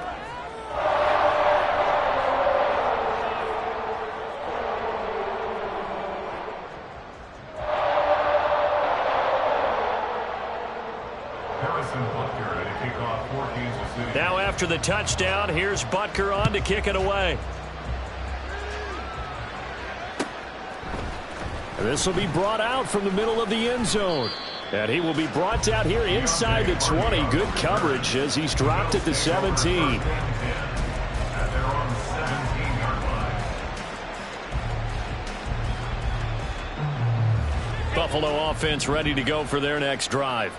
Now after the touchdown, here's Butker on to kick it away. This will be brought out from the middle of the end zone. And he will be brought out here inside the 20. Good coverage as he's dropped at the 17. Buffalo offense ready to go for their next drive.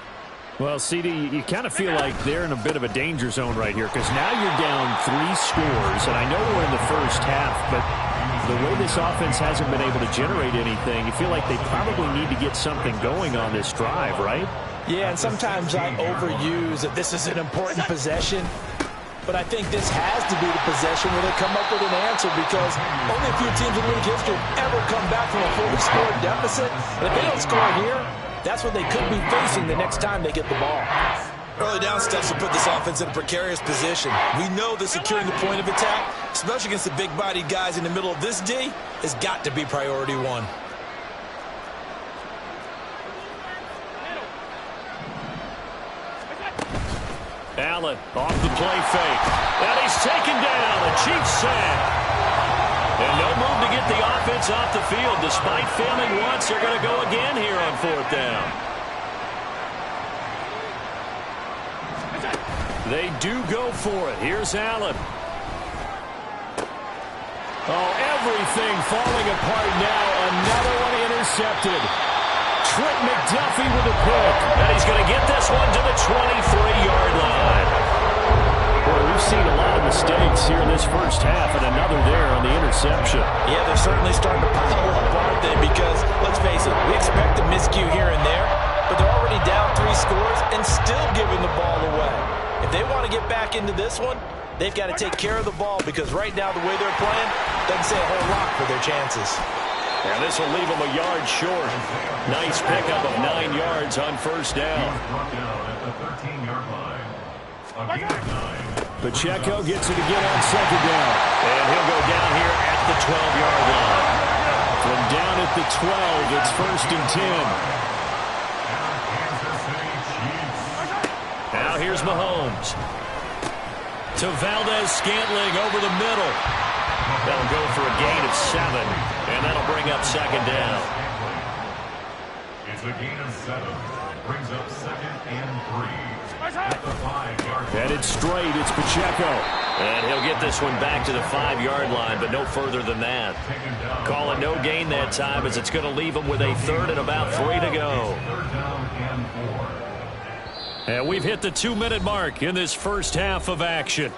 Well, CD, you kind of feel like they're in a bit of a danger zone right here because now you're down 3 scores, and I know we're in the first half, but the way this offense hasn't been able to generate anything, you feel like they probably need to get something going on this drive, right? Yeah, and sometimes I overuse that this is an important possession, but I think this has to be the possession where they come up with an answer because only a few teams in league history have ever come back from a fully scored deficit, and if they don't score here, that's what they could be facing the next time they get the ball. Early down steps will put this offense in a precarious position. We know that securing the point of attack, especially against the big-bodied guys in the middle of this D, has got to be priority 1. Allen off the play fake. And he's taken down. A Chiefs sack. And no move to get the offense off the field. Despite failing once, they're going to go again here on 4th down. They do go for it. Here's Allen. Oh, everything falling apart now. Another one intercepted. Trent McDuffie with a pick. And he's going to get this one to the 23-yard line. Boy, we've seen a lot of mistakes here in this first half, and another there on the interception. Yeah, they're certainly starting to pile up, aren't they? Because, let's face it, we expect a miscue here and there, but they're already down 3 scores and still giving the ball away. If they want to get back into this one, they've got to take care of the ball because right now the way they're playing doesn't say a whole lot for their chances. And this will leave them a yard short. Nice pickup of 9 yards on 1st down. Pacheco gets it again on 2nd down. And he'll go down here at the 12-yard line. From down at the 12. It's 1st and 10. Now here's Mahomes. To Valdez-Scantling over the middle. That'll go for a gain of 7, and that'll bring up 2nd down. It's a gain of 7. Brings up 2nd and 3. At the 5-yard line. Headed straight, it's Pacheco. And he'll get this one back to the 5-yard line, but no further than that. Call it no gain that time, as it's going to leave him with a 3rd and about 3 to go. 3rd down and 4. And we've hit the 2-minute mark in this first half of action.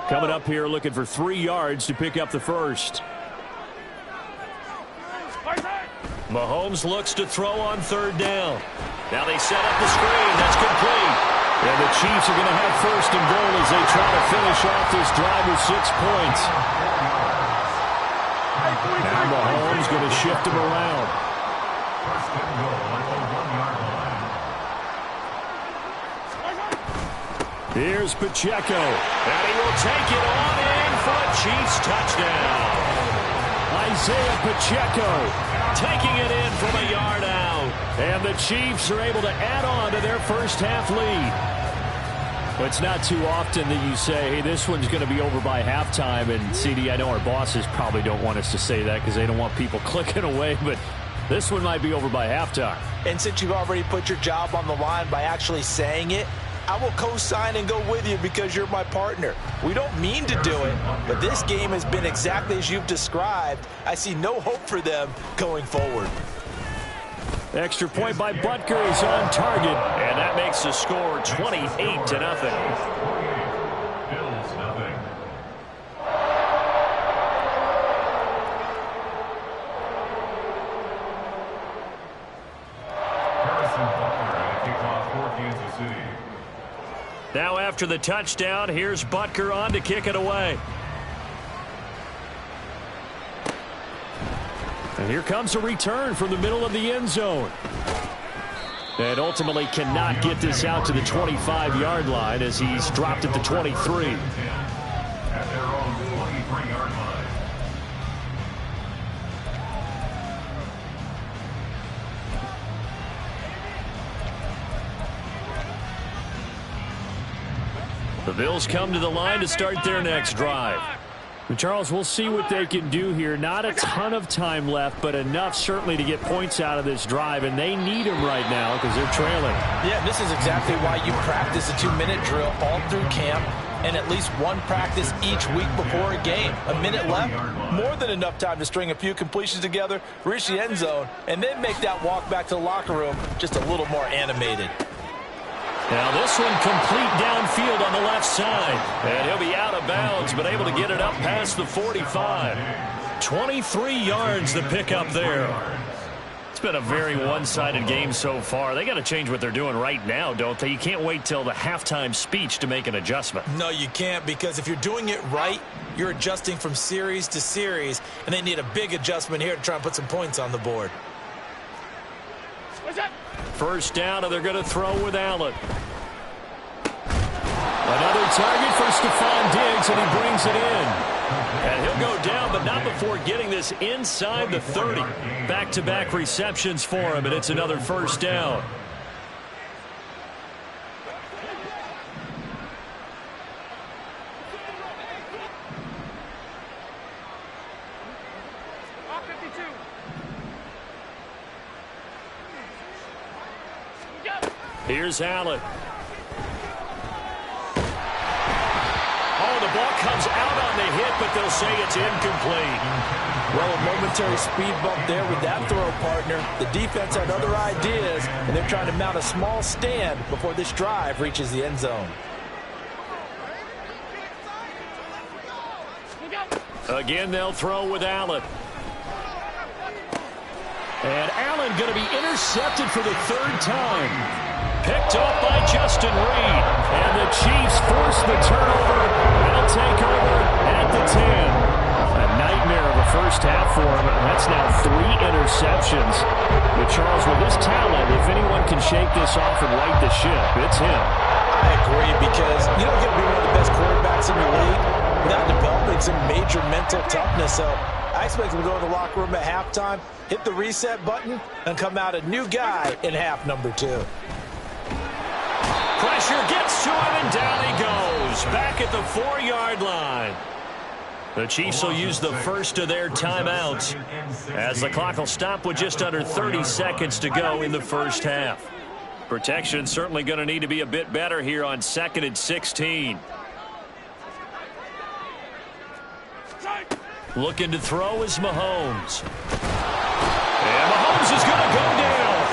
Coming up here looking for 3 yards to pick up the first. Mahomes looks to throw on 3rd down. Now they set up the screen. That's complete. And the Chiefs are going to have 1st and goal as they try to finish off this drive with 6 points. Now Mahomes going to shift him around. 1st and goal at the 1-yard line. Here's Pacheco. And he will take it on in for a Chiefs touchdown. Isaiah Pacheco Taking it in from a yard out. And the Chiefs are able to add on to their first half lead. But it's not too often that you say, hey, this one's going to be over by halftime. And, CD, I know our bosses probably don't want us to say that because they don't want people clicking away. But this one might be over by halftime. And since you've already put your job on the line by actually saying it, I will co-sign and go with you because you're my partner. We don't mean to do it, but this game has been exactly as you've described. I see no hope for them going forward. Extra point by Butker is on target. And that makes the score 28-0. Bills nothing. Harrison Butker at a kickoff for Kansas City. Now after the touchdown, here's Butker on to kick it away. And here comes a return from the middle of the end zone. And ultimately cannot get this out to the 25-yard line as he's dropped at the 23. At their own 23-yard line. The Bills come to the line to start their next drive. And Charles, we'll see what they can do here. Not a ton of time left, but enough certainly to get points out of this drive. And they need them right now because they're trailing. Yeah, this is exactly why you practice a 2-minute drill all through camp and at least one practice each week before a game. A minute left, more than enough time to string a few completions together, reach the end zone, and then make that walk back to the locker room just a little more animated. Now this one complete downfield on the left side. And he'll be out of bounds, but able to get it up past the 45. 23 yards to pick up there. It's been a very one-sided game so far. They got to change what they're doing right now, don't they? You can't wait till the halftime speech to make an adjustment. No, you can't, because if you're doing it right, you're adjusting from series to series, and they need a big adjustment here to try and put some points on the board. First down, and they're going to throw with Allen. Another target for Stephon Diggs, and he brings it in. And he'll go down, but not before getting this inside the 30. Back-to-back receptions for him, and it's another first down. Here's Allen. Oh, the ball comes out on the hit, but they'll say it's incomplete. Well, a momentary speed bump there with that throw, partner. The defense had other ideas, and they're trying to mount a small stand before this drive reaches the end zone. Again, they'll throw with Allen. And Allen going to be intercepted for the 3rd time. Picked up by Justin Reed. And the Chiefs force the turnover. They'll take over at the 10. A nightmare of a first half for him. That's now 3 interceptions. But Charles, with his talent, if anyone can shake this off and right the ship, it's him. I agree, because you don't get to be one of the best quarterbacks in the league without developing some major mental toughness. So I Iceman's will go in the locker room at halftime, hit the reset button, and come out a new guy in half number 2. Pressure gets to him, and down he goes. Back at the 4-yard line. The Chiefs will use the first of their timeouts as the clock will stop with just under 30 seconds to go in the first half. Protection certainly going to need to be a bit better here on 2nd and 16. Looking to throw is Mahomes. And Mahomes is going to go down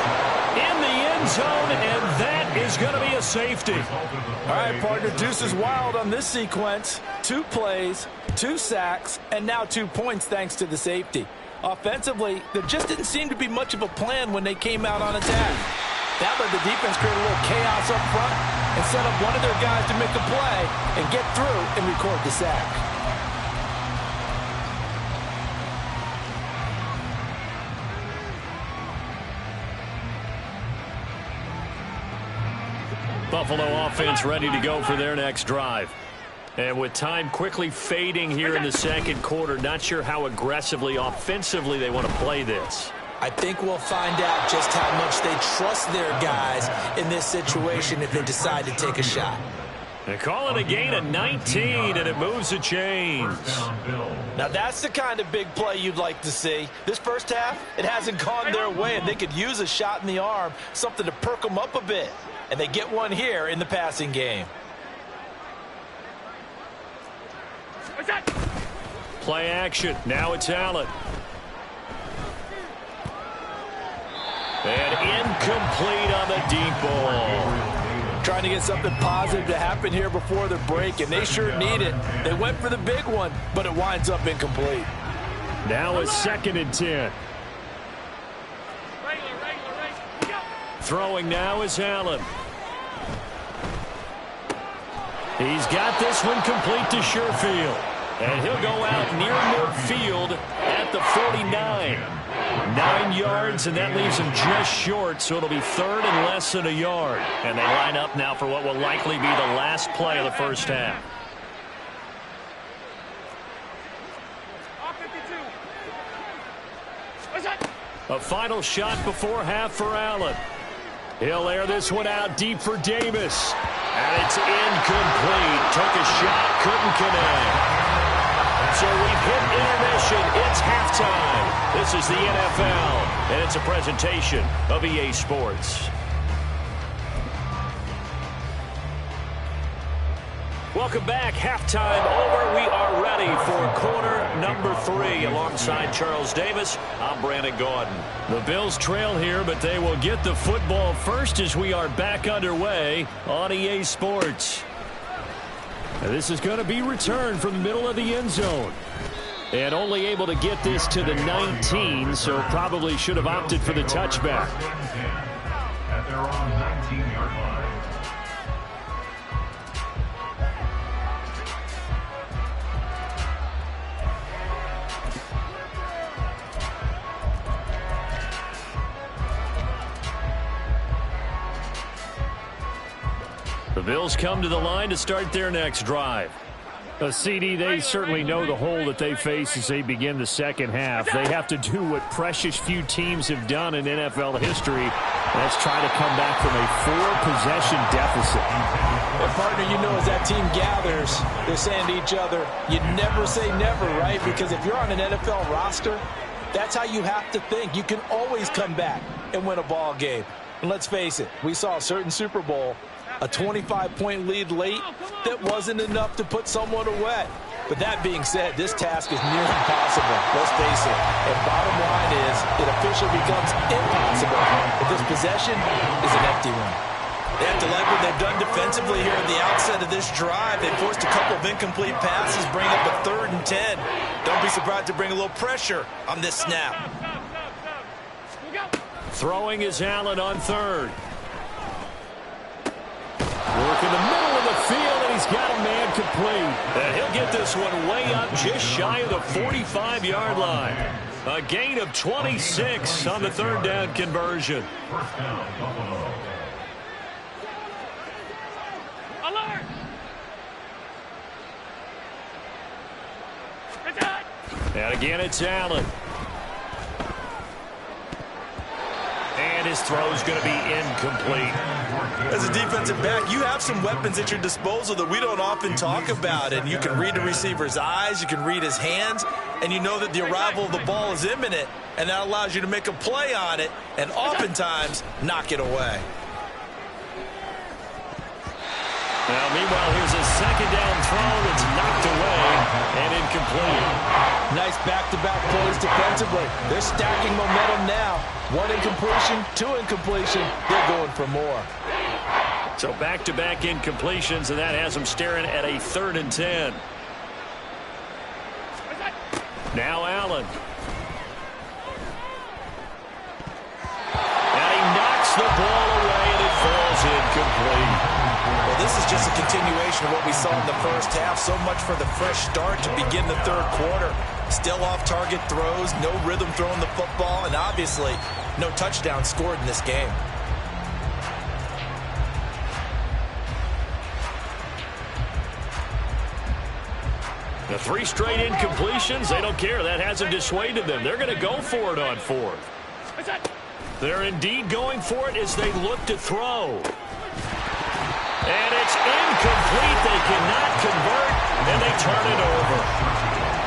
in the end zone, and that is going to be a safety. All right, partner, deuce is wild on this sequence. 2 plays, 2 sacks, and now 2 points thanks to the safety. Offensively, there just didn't seem to be much of a plan when they came out on attack. That let the defense create a little chaos up front and set up one of their guys to make a play and get through and record the sack. Buffalo offense ready to go for their next drive. And with time quickly fading here in the second quarter, not sure how aggressively, offensively they want to play this. I think we'll find out just how much they trust their guys in this situation if they decide to take a shot. They call it a gain of 19, and it moves the chains. Now that's the kind of big play you'd like to see. This first half, it hasn't gone their way, and they could use a shot in the arm, something to perk them up a bit. And they get one here in the passing game. Play action. Now it's Allen. And incomplete on the deep ball. Trying to get something positive to happen here before the break, and they sure need it. They went for the big one, but it winds up incomplete. Now a 2nd and 10. Throwing now is Allen. He's got this one complete to Sherfield. And he'll go out near midfield at the 49. 9 yards, and that leaves him just short, so it'll be 3rd and less than a yard. And they line up now for what will likely be the last play of the first half. A final shot before half for Allen. He'll air this one out deep for Davis. And it's incomplete. Took a shot, couldn't connect. So we've hit intermission. It's halftime. This is the NFL, and it's a presentation of EA Sports. Welcome back. Halftime over. We are ready for quarter number 3. Alongside Charles Davis, I'm Brandon Gaudin. The Bills trail here, but they will get the football first as we are back underway on EA Sports. And this is going to be returned from the middle of the end zone. And only able to get this to the 19, so probably should have opted for the touchback. At their own 19-yard line. The Bills come to the line to start their next drive. CD, they certainly know the hole that they face as they begin the second half. They have to do what precious few teams have done in NFL history. That's try to come back from a 4-possession deficit. And partner, you know, as that team gathers, they're saying to each other, you never say never, right? Because if you're on an NFL roster, that's how you have to think. You can always come back and win a ball game. And let's face it, we saw a certain Super Bowl, a 25-point lead late that wasn't enough to put someone away. But that being said, this task is near impossible. Let's face it. And bottom line is, it officially becomes impossible if this possession is an empty one. They have to like what they've done defensively here at the outset of this drive. They forced a couple of incomplete passes, bring up a 3rd and 10. Don't be surprised to bring a little pressure on this snap. Throwing is Allen on 3rd. Work in the middle of the field, and he's got a man complete. And he'll get this one way up just shy of the 45-yard line. A gain of 26 on the 3rd down conversion. First down, Buffalo. Alert! And again, it's Allen. And his throw's going to be incomplete. As a defensive back, you have some weapons at your disposal that we don't often talk about. And you can read the receiver's eyes, you can read his hands, and you know that the arrival of the ball is imminent. And that allows you to make a play on it and oftentimes knock it away. Now, meanwhile, here's a second down throw that's knocked away and incomplete. Nice back-to-back plays defensively. They're stacking momentum now. 1 incompletion, 2 incompletion. They're going for more. So back-to-back incompletions, and that has them staring at a 3rd and 10. Now Allen. And he knocks the ball away, and it falls incomplete. Well, this is just a continuation of what we saw in the first half. So much for the fresh start to begin the 3rd quarter. Still off-target throws, no rhythm throwing the football, and obviously no touchdown scored in this game. The 3 straight incompletions, they don't care. That hasn't dissuaded them. They're going to go for it on 4th. They're indeed going for it as they look to throw. And it's incomplete. They cannot convert, and they turn it over.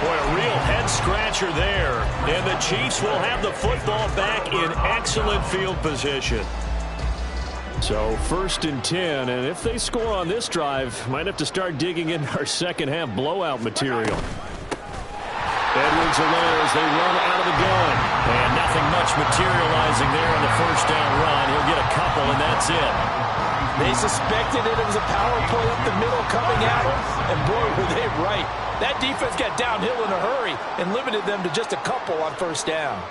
Boy, a real head-scratcher there. And the Chiefs will have the football back in excellent field position. So 1st and 10, and if they score on this drive, might have to start digging in our second-half blowout material. Edwards-Helaire as they run out of the gun. And nothing much materializing there on the 1st down run. He'll get a couple, and that's it. They suspected it was a power play up the middle coming at them, and boy, were they right. That defense got downhill in a hurry and limited them to just a couple on 1st down.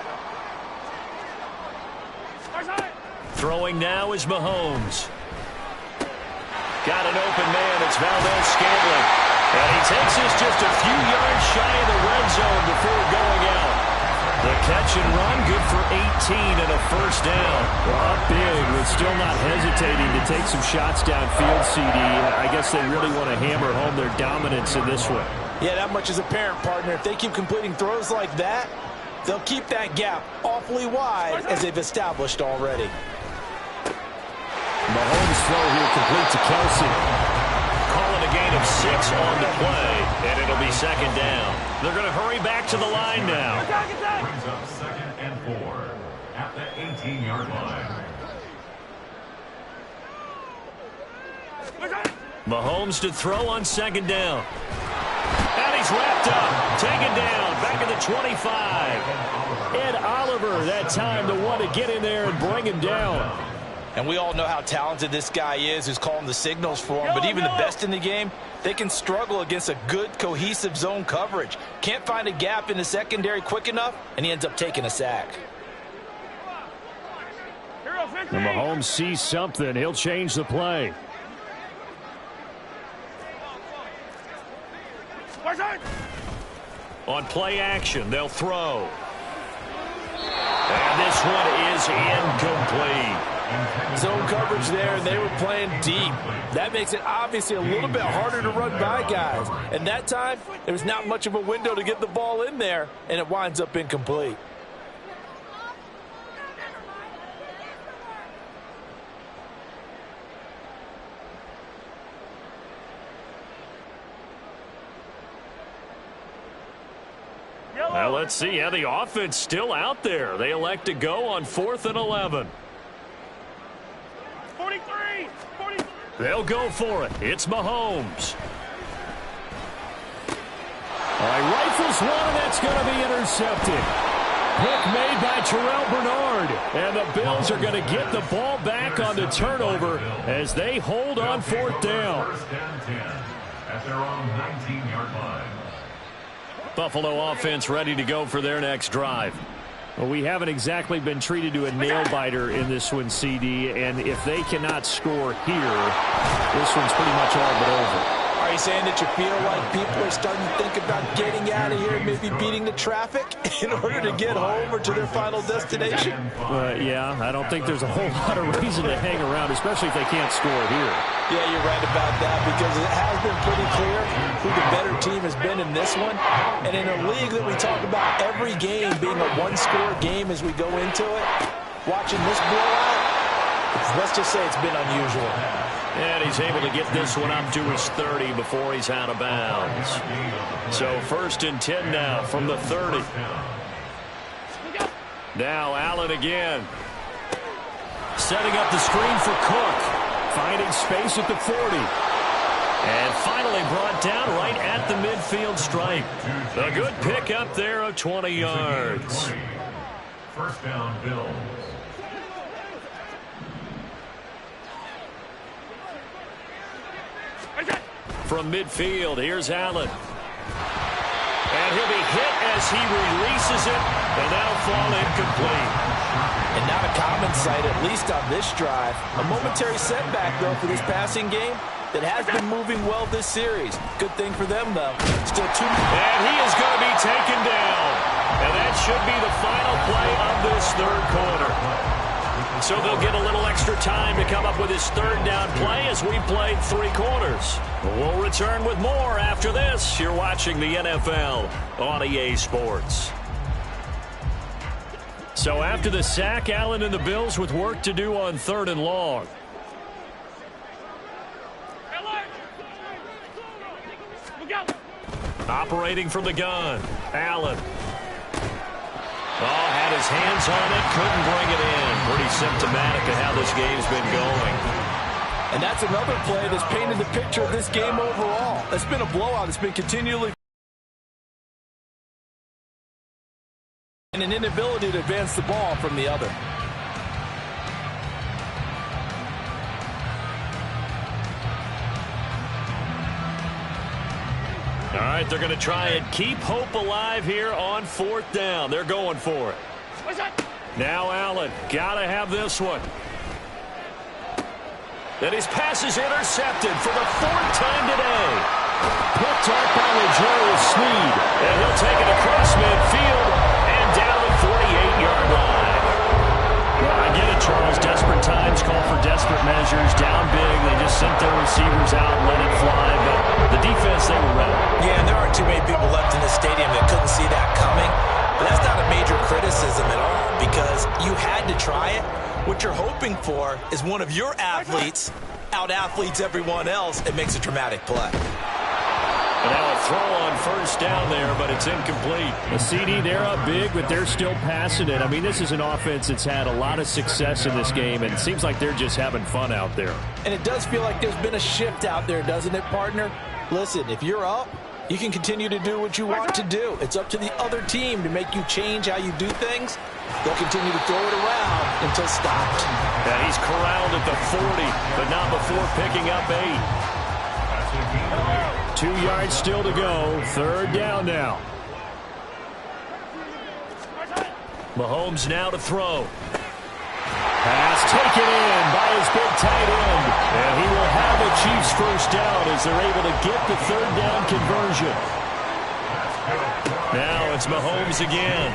Throwing now is Mahomes. Got an open man. It's Valdez-Scantling. And he takes us just a few yards shy of the red zone before going out. The catch and run, good for 18 and a 1st down. Well, up big with still not hesitating to take some shots downfield, CD. I guess they really want to hammer home their dominance in this one. Yeah, that much is apparent, partner. If they keep completing throws like that, they'll keep that gap awfully wide as they've established already. Mahomes' throw here complete to Kelsey. Calling a gain of 6 on the play, and it'll be 2nd down. They're going to hurry back to the line now. Brings up 2nd and 4 at the 18-yard line. Mahomes to throw on 2nd down. And he's wrapped up, taken down, back at the 25. Ed Oliver that time the one to get in there and bring him down. And we all know how talented this guy is who's calling the signals for him. But even the best in the game, they can struggle against a good, cohesive zone coverage. Can't find a gap in the secondary quick enough, and he ends up taking a sack. And Mahomes sees something. He'll change the play. On play action, they'll throw. And this one is incomplete. Zone coverage there, and they were playing deep. That makes it obviously a little bit harder to run by guys. And that time, there was not much of a window to get the ball in there, and it winds up incomplete. Well, let's see how the offense still out there. They elect to go on 4th and 11. 43! They'll go for it. It's Mahomes. All right, rifles one, and that's going to be intercepted. Pick made by Terrell Bernard. And the Bills are going to get the ball back on the turnover as they hold on 4th down. 1st and 10 at their own 19-yard line. Buffalo offense ready to go for their next drive. Well, we haven't exactly been treated to a nail-biter in this one, CD, and if they cannot score here, this one's pretty much all but over. All right, Are you saying that you feel like people are starting to think about getting out of here and maybe beating the traffic in order to get home or to their final destination? Yeah, I don't think there's a whole lot of reason to hang around, especially if they can't score here. Yeah, you're right about that, because it has been pretty clear who the better team has been in this one. And in a league that we talk about every game being a one-score game as we go into it, watching this blowout, let's just say it's been unusual. And he's able to get this one up to his 30 before he's out of bounds. So 1st and 10 now from the 30. Now Allen again. Setting up the screen for Cook. Finding space at the 40. And finally brought down right at the midfield stripe. A good pick up there of 20 yards. 1st down, Bills. From midfield, here's Allen. And he'll be hit as he releases it, and that'll fall incomplete. And not a common sight, at least on this drive. A momentary setback, though, for this passing game that has been moving well this series. Good thing for them, though. Still 2 minutes. And he is going to be taken down. And that should be the final play of this 3rd quarter. So they'll get a little extra time to come up with his 3rd down play as we played 3 quarters. We'll return with more after this. You're watching the NFL on EA Sports. So after the sack, Allen and the Bills with work to do on 3rd and long. Operating from the gun, Allen. Oh, had his hands on it, couldn't bring it in. Pretty symptomatic of how this game's been going. And that's another play that's painted the picture of this game overall. It's been a blowout. It's been continually and an inability to advance the ball from the other. All right, they're going to try and keep hope alive here on 4th down. They're going for it. Now Allen, got to have this one. And his pass is intercepted for the 4th time today. Picked up by L'Jarius Sneed. And he'll take it across midfield and down the 48-yard line. Well, I get it, Charles. Desperate times call for desperate measures. Down big, they just sent their receivers out and let it fly. But the defense, they were ready. Yeah, and there aren't too many people left in the stadium that couldn't see that coming. But that's not a major criticism at all, because you had to try it. What you're hoping for is one of your athletes out-athletes everyone else and makes a dramatic play. And now a throw on 1st down there, but it's incomplete. A CD, they're up big, but they're still passing it. I mean, this is an offense that's had a lot of success in this game, and it seems like they're just having fun out there. And it does feel like there's been a shift out there, doesn't it, partner? Listen, if you're up, you can continue to do what you want to do. It's up to the other team to make you change how you do things. They'll continue to throw it around until stopped. Yeah, he's corralled at the 40, but not before picking up 8. 2 yards still to go. 3rd down now. Mahomes now to throw. Pass taken in by his big tight end. And he will have the Chiefs 1st down as they're able to get the 3rd down conversion. Now it's Mahomes again.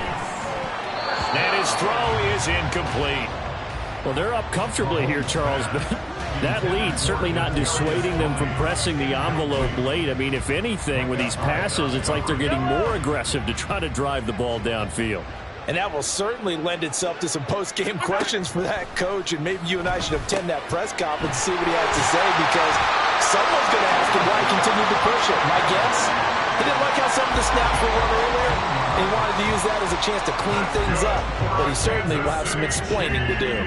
And his throw is incomplete. Well, they're up comfortably here, Charles, but that lead certainly not dissuading them from pressing the envelope late. I mean, if anything, with these passes, it's like they're getting more aggressive to try to drive the ball downfield. And that will certainly lend itself to some post-game questions for that coach, and maybe you and I should attend that press conference and see what he has to say, because someone's going to ask him why he continued to push it. My guess, he didn't like how some of the snaps were run earlier, and he wanted to use that as a chance to clean things up, but he certainly will have some explaining to do.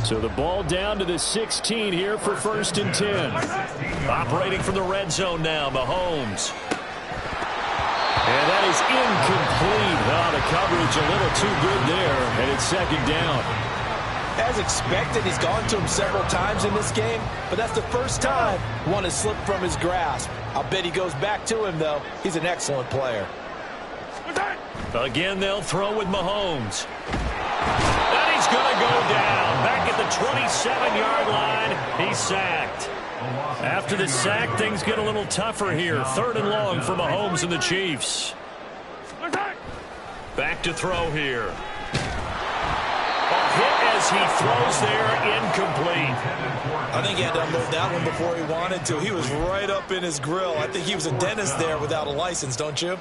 So the ball down to the 16 here for 1st and 10. Operating from the red zone now, Mahomes. And that is incomplete. Oh, the coverage a little too good there, and it's 2nd down. As expected, he's gone to him several times in this game, but that's the first time one has slipped from his grasp. I'll bet he goes back to him, though. He's an excellent player. Again, they'll throw with Mahomes. And he's going to go down. Back at the 27-yard line, he's sacked. After the sack, things get a little tougher here. 3rd and long for Mahomes and the Chiefs. Back to throw here. A hit as he throws there, incomplete. I think he had to unload that one before he wanted to. He was right up in his grill. I think he was a dentist there without a license, don't you?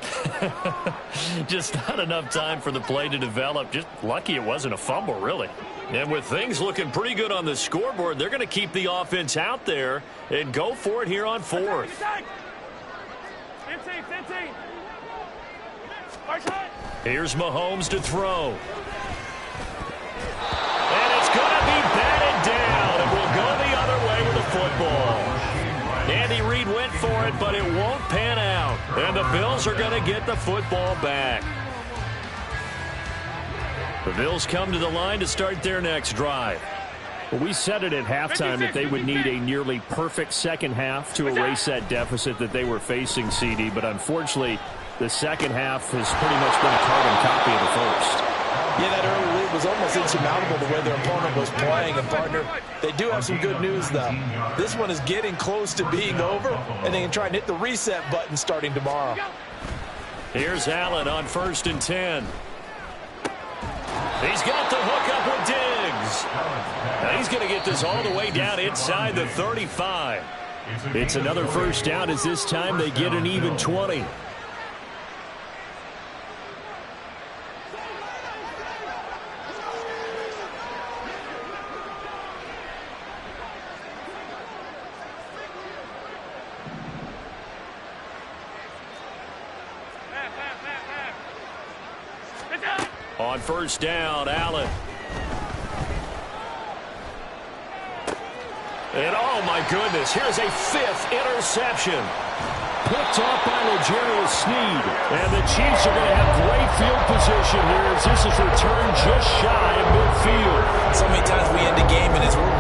Just not enough time for the play to develop. Just lucky it wasn't a fumble, really. And with things looking pretty good on the scoreboard, they're going to keep the offense out there and go for it here on 4th. Here's Mahomes to throw. And it's going to be batted down, and we'll go the other way with the football. Andy Reid went for it, but it won't pan out. And the Bills are going to get the football back. The Bills come to the line to start their next drive. Well, we said it at halftime that they would need a nearly perfect second half to erase that deficit that they were facing, CD. But unfortunately, the second half has pretty much been a carbon copy of the first. Yeah, that early lead was almost insurmountable the way their opponent was playing. And, partner, they do have some good news, though. This one is getting close to being over, and they can try and hit the reset button starting tomorrow. Here's Allen on 1st and 10. He's got the hook up with Diggs. Now he's going to get this all the way down inside the 35. It's another first down as this time they get an even 20. On 1st down, Allen. And oh my goodness, here's a 5th interception. Picked off by L'Jarius Sneed. And the Chiefs are going to have great field position here as this is returned just shy of midfield. So many times we end the game and as we're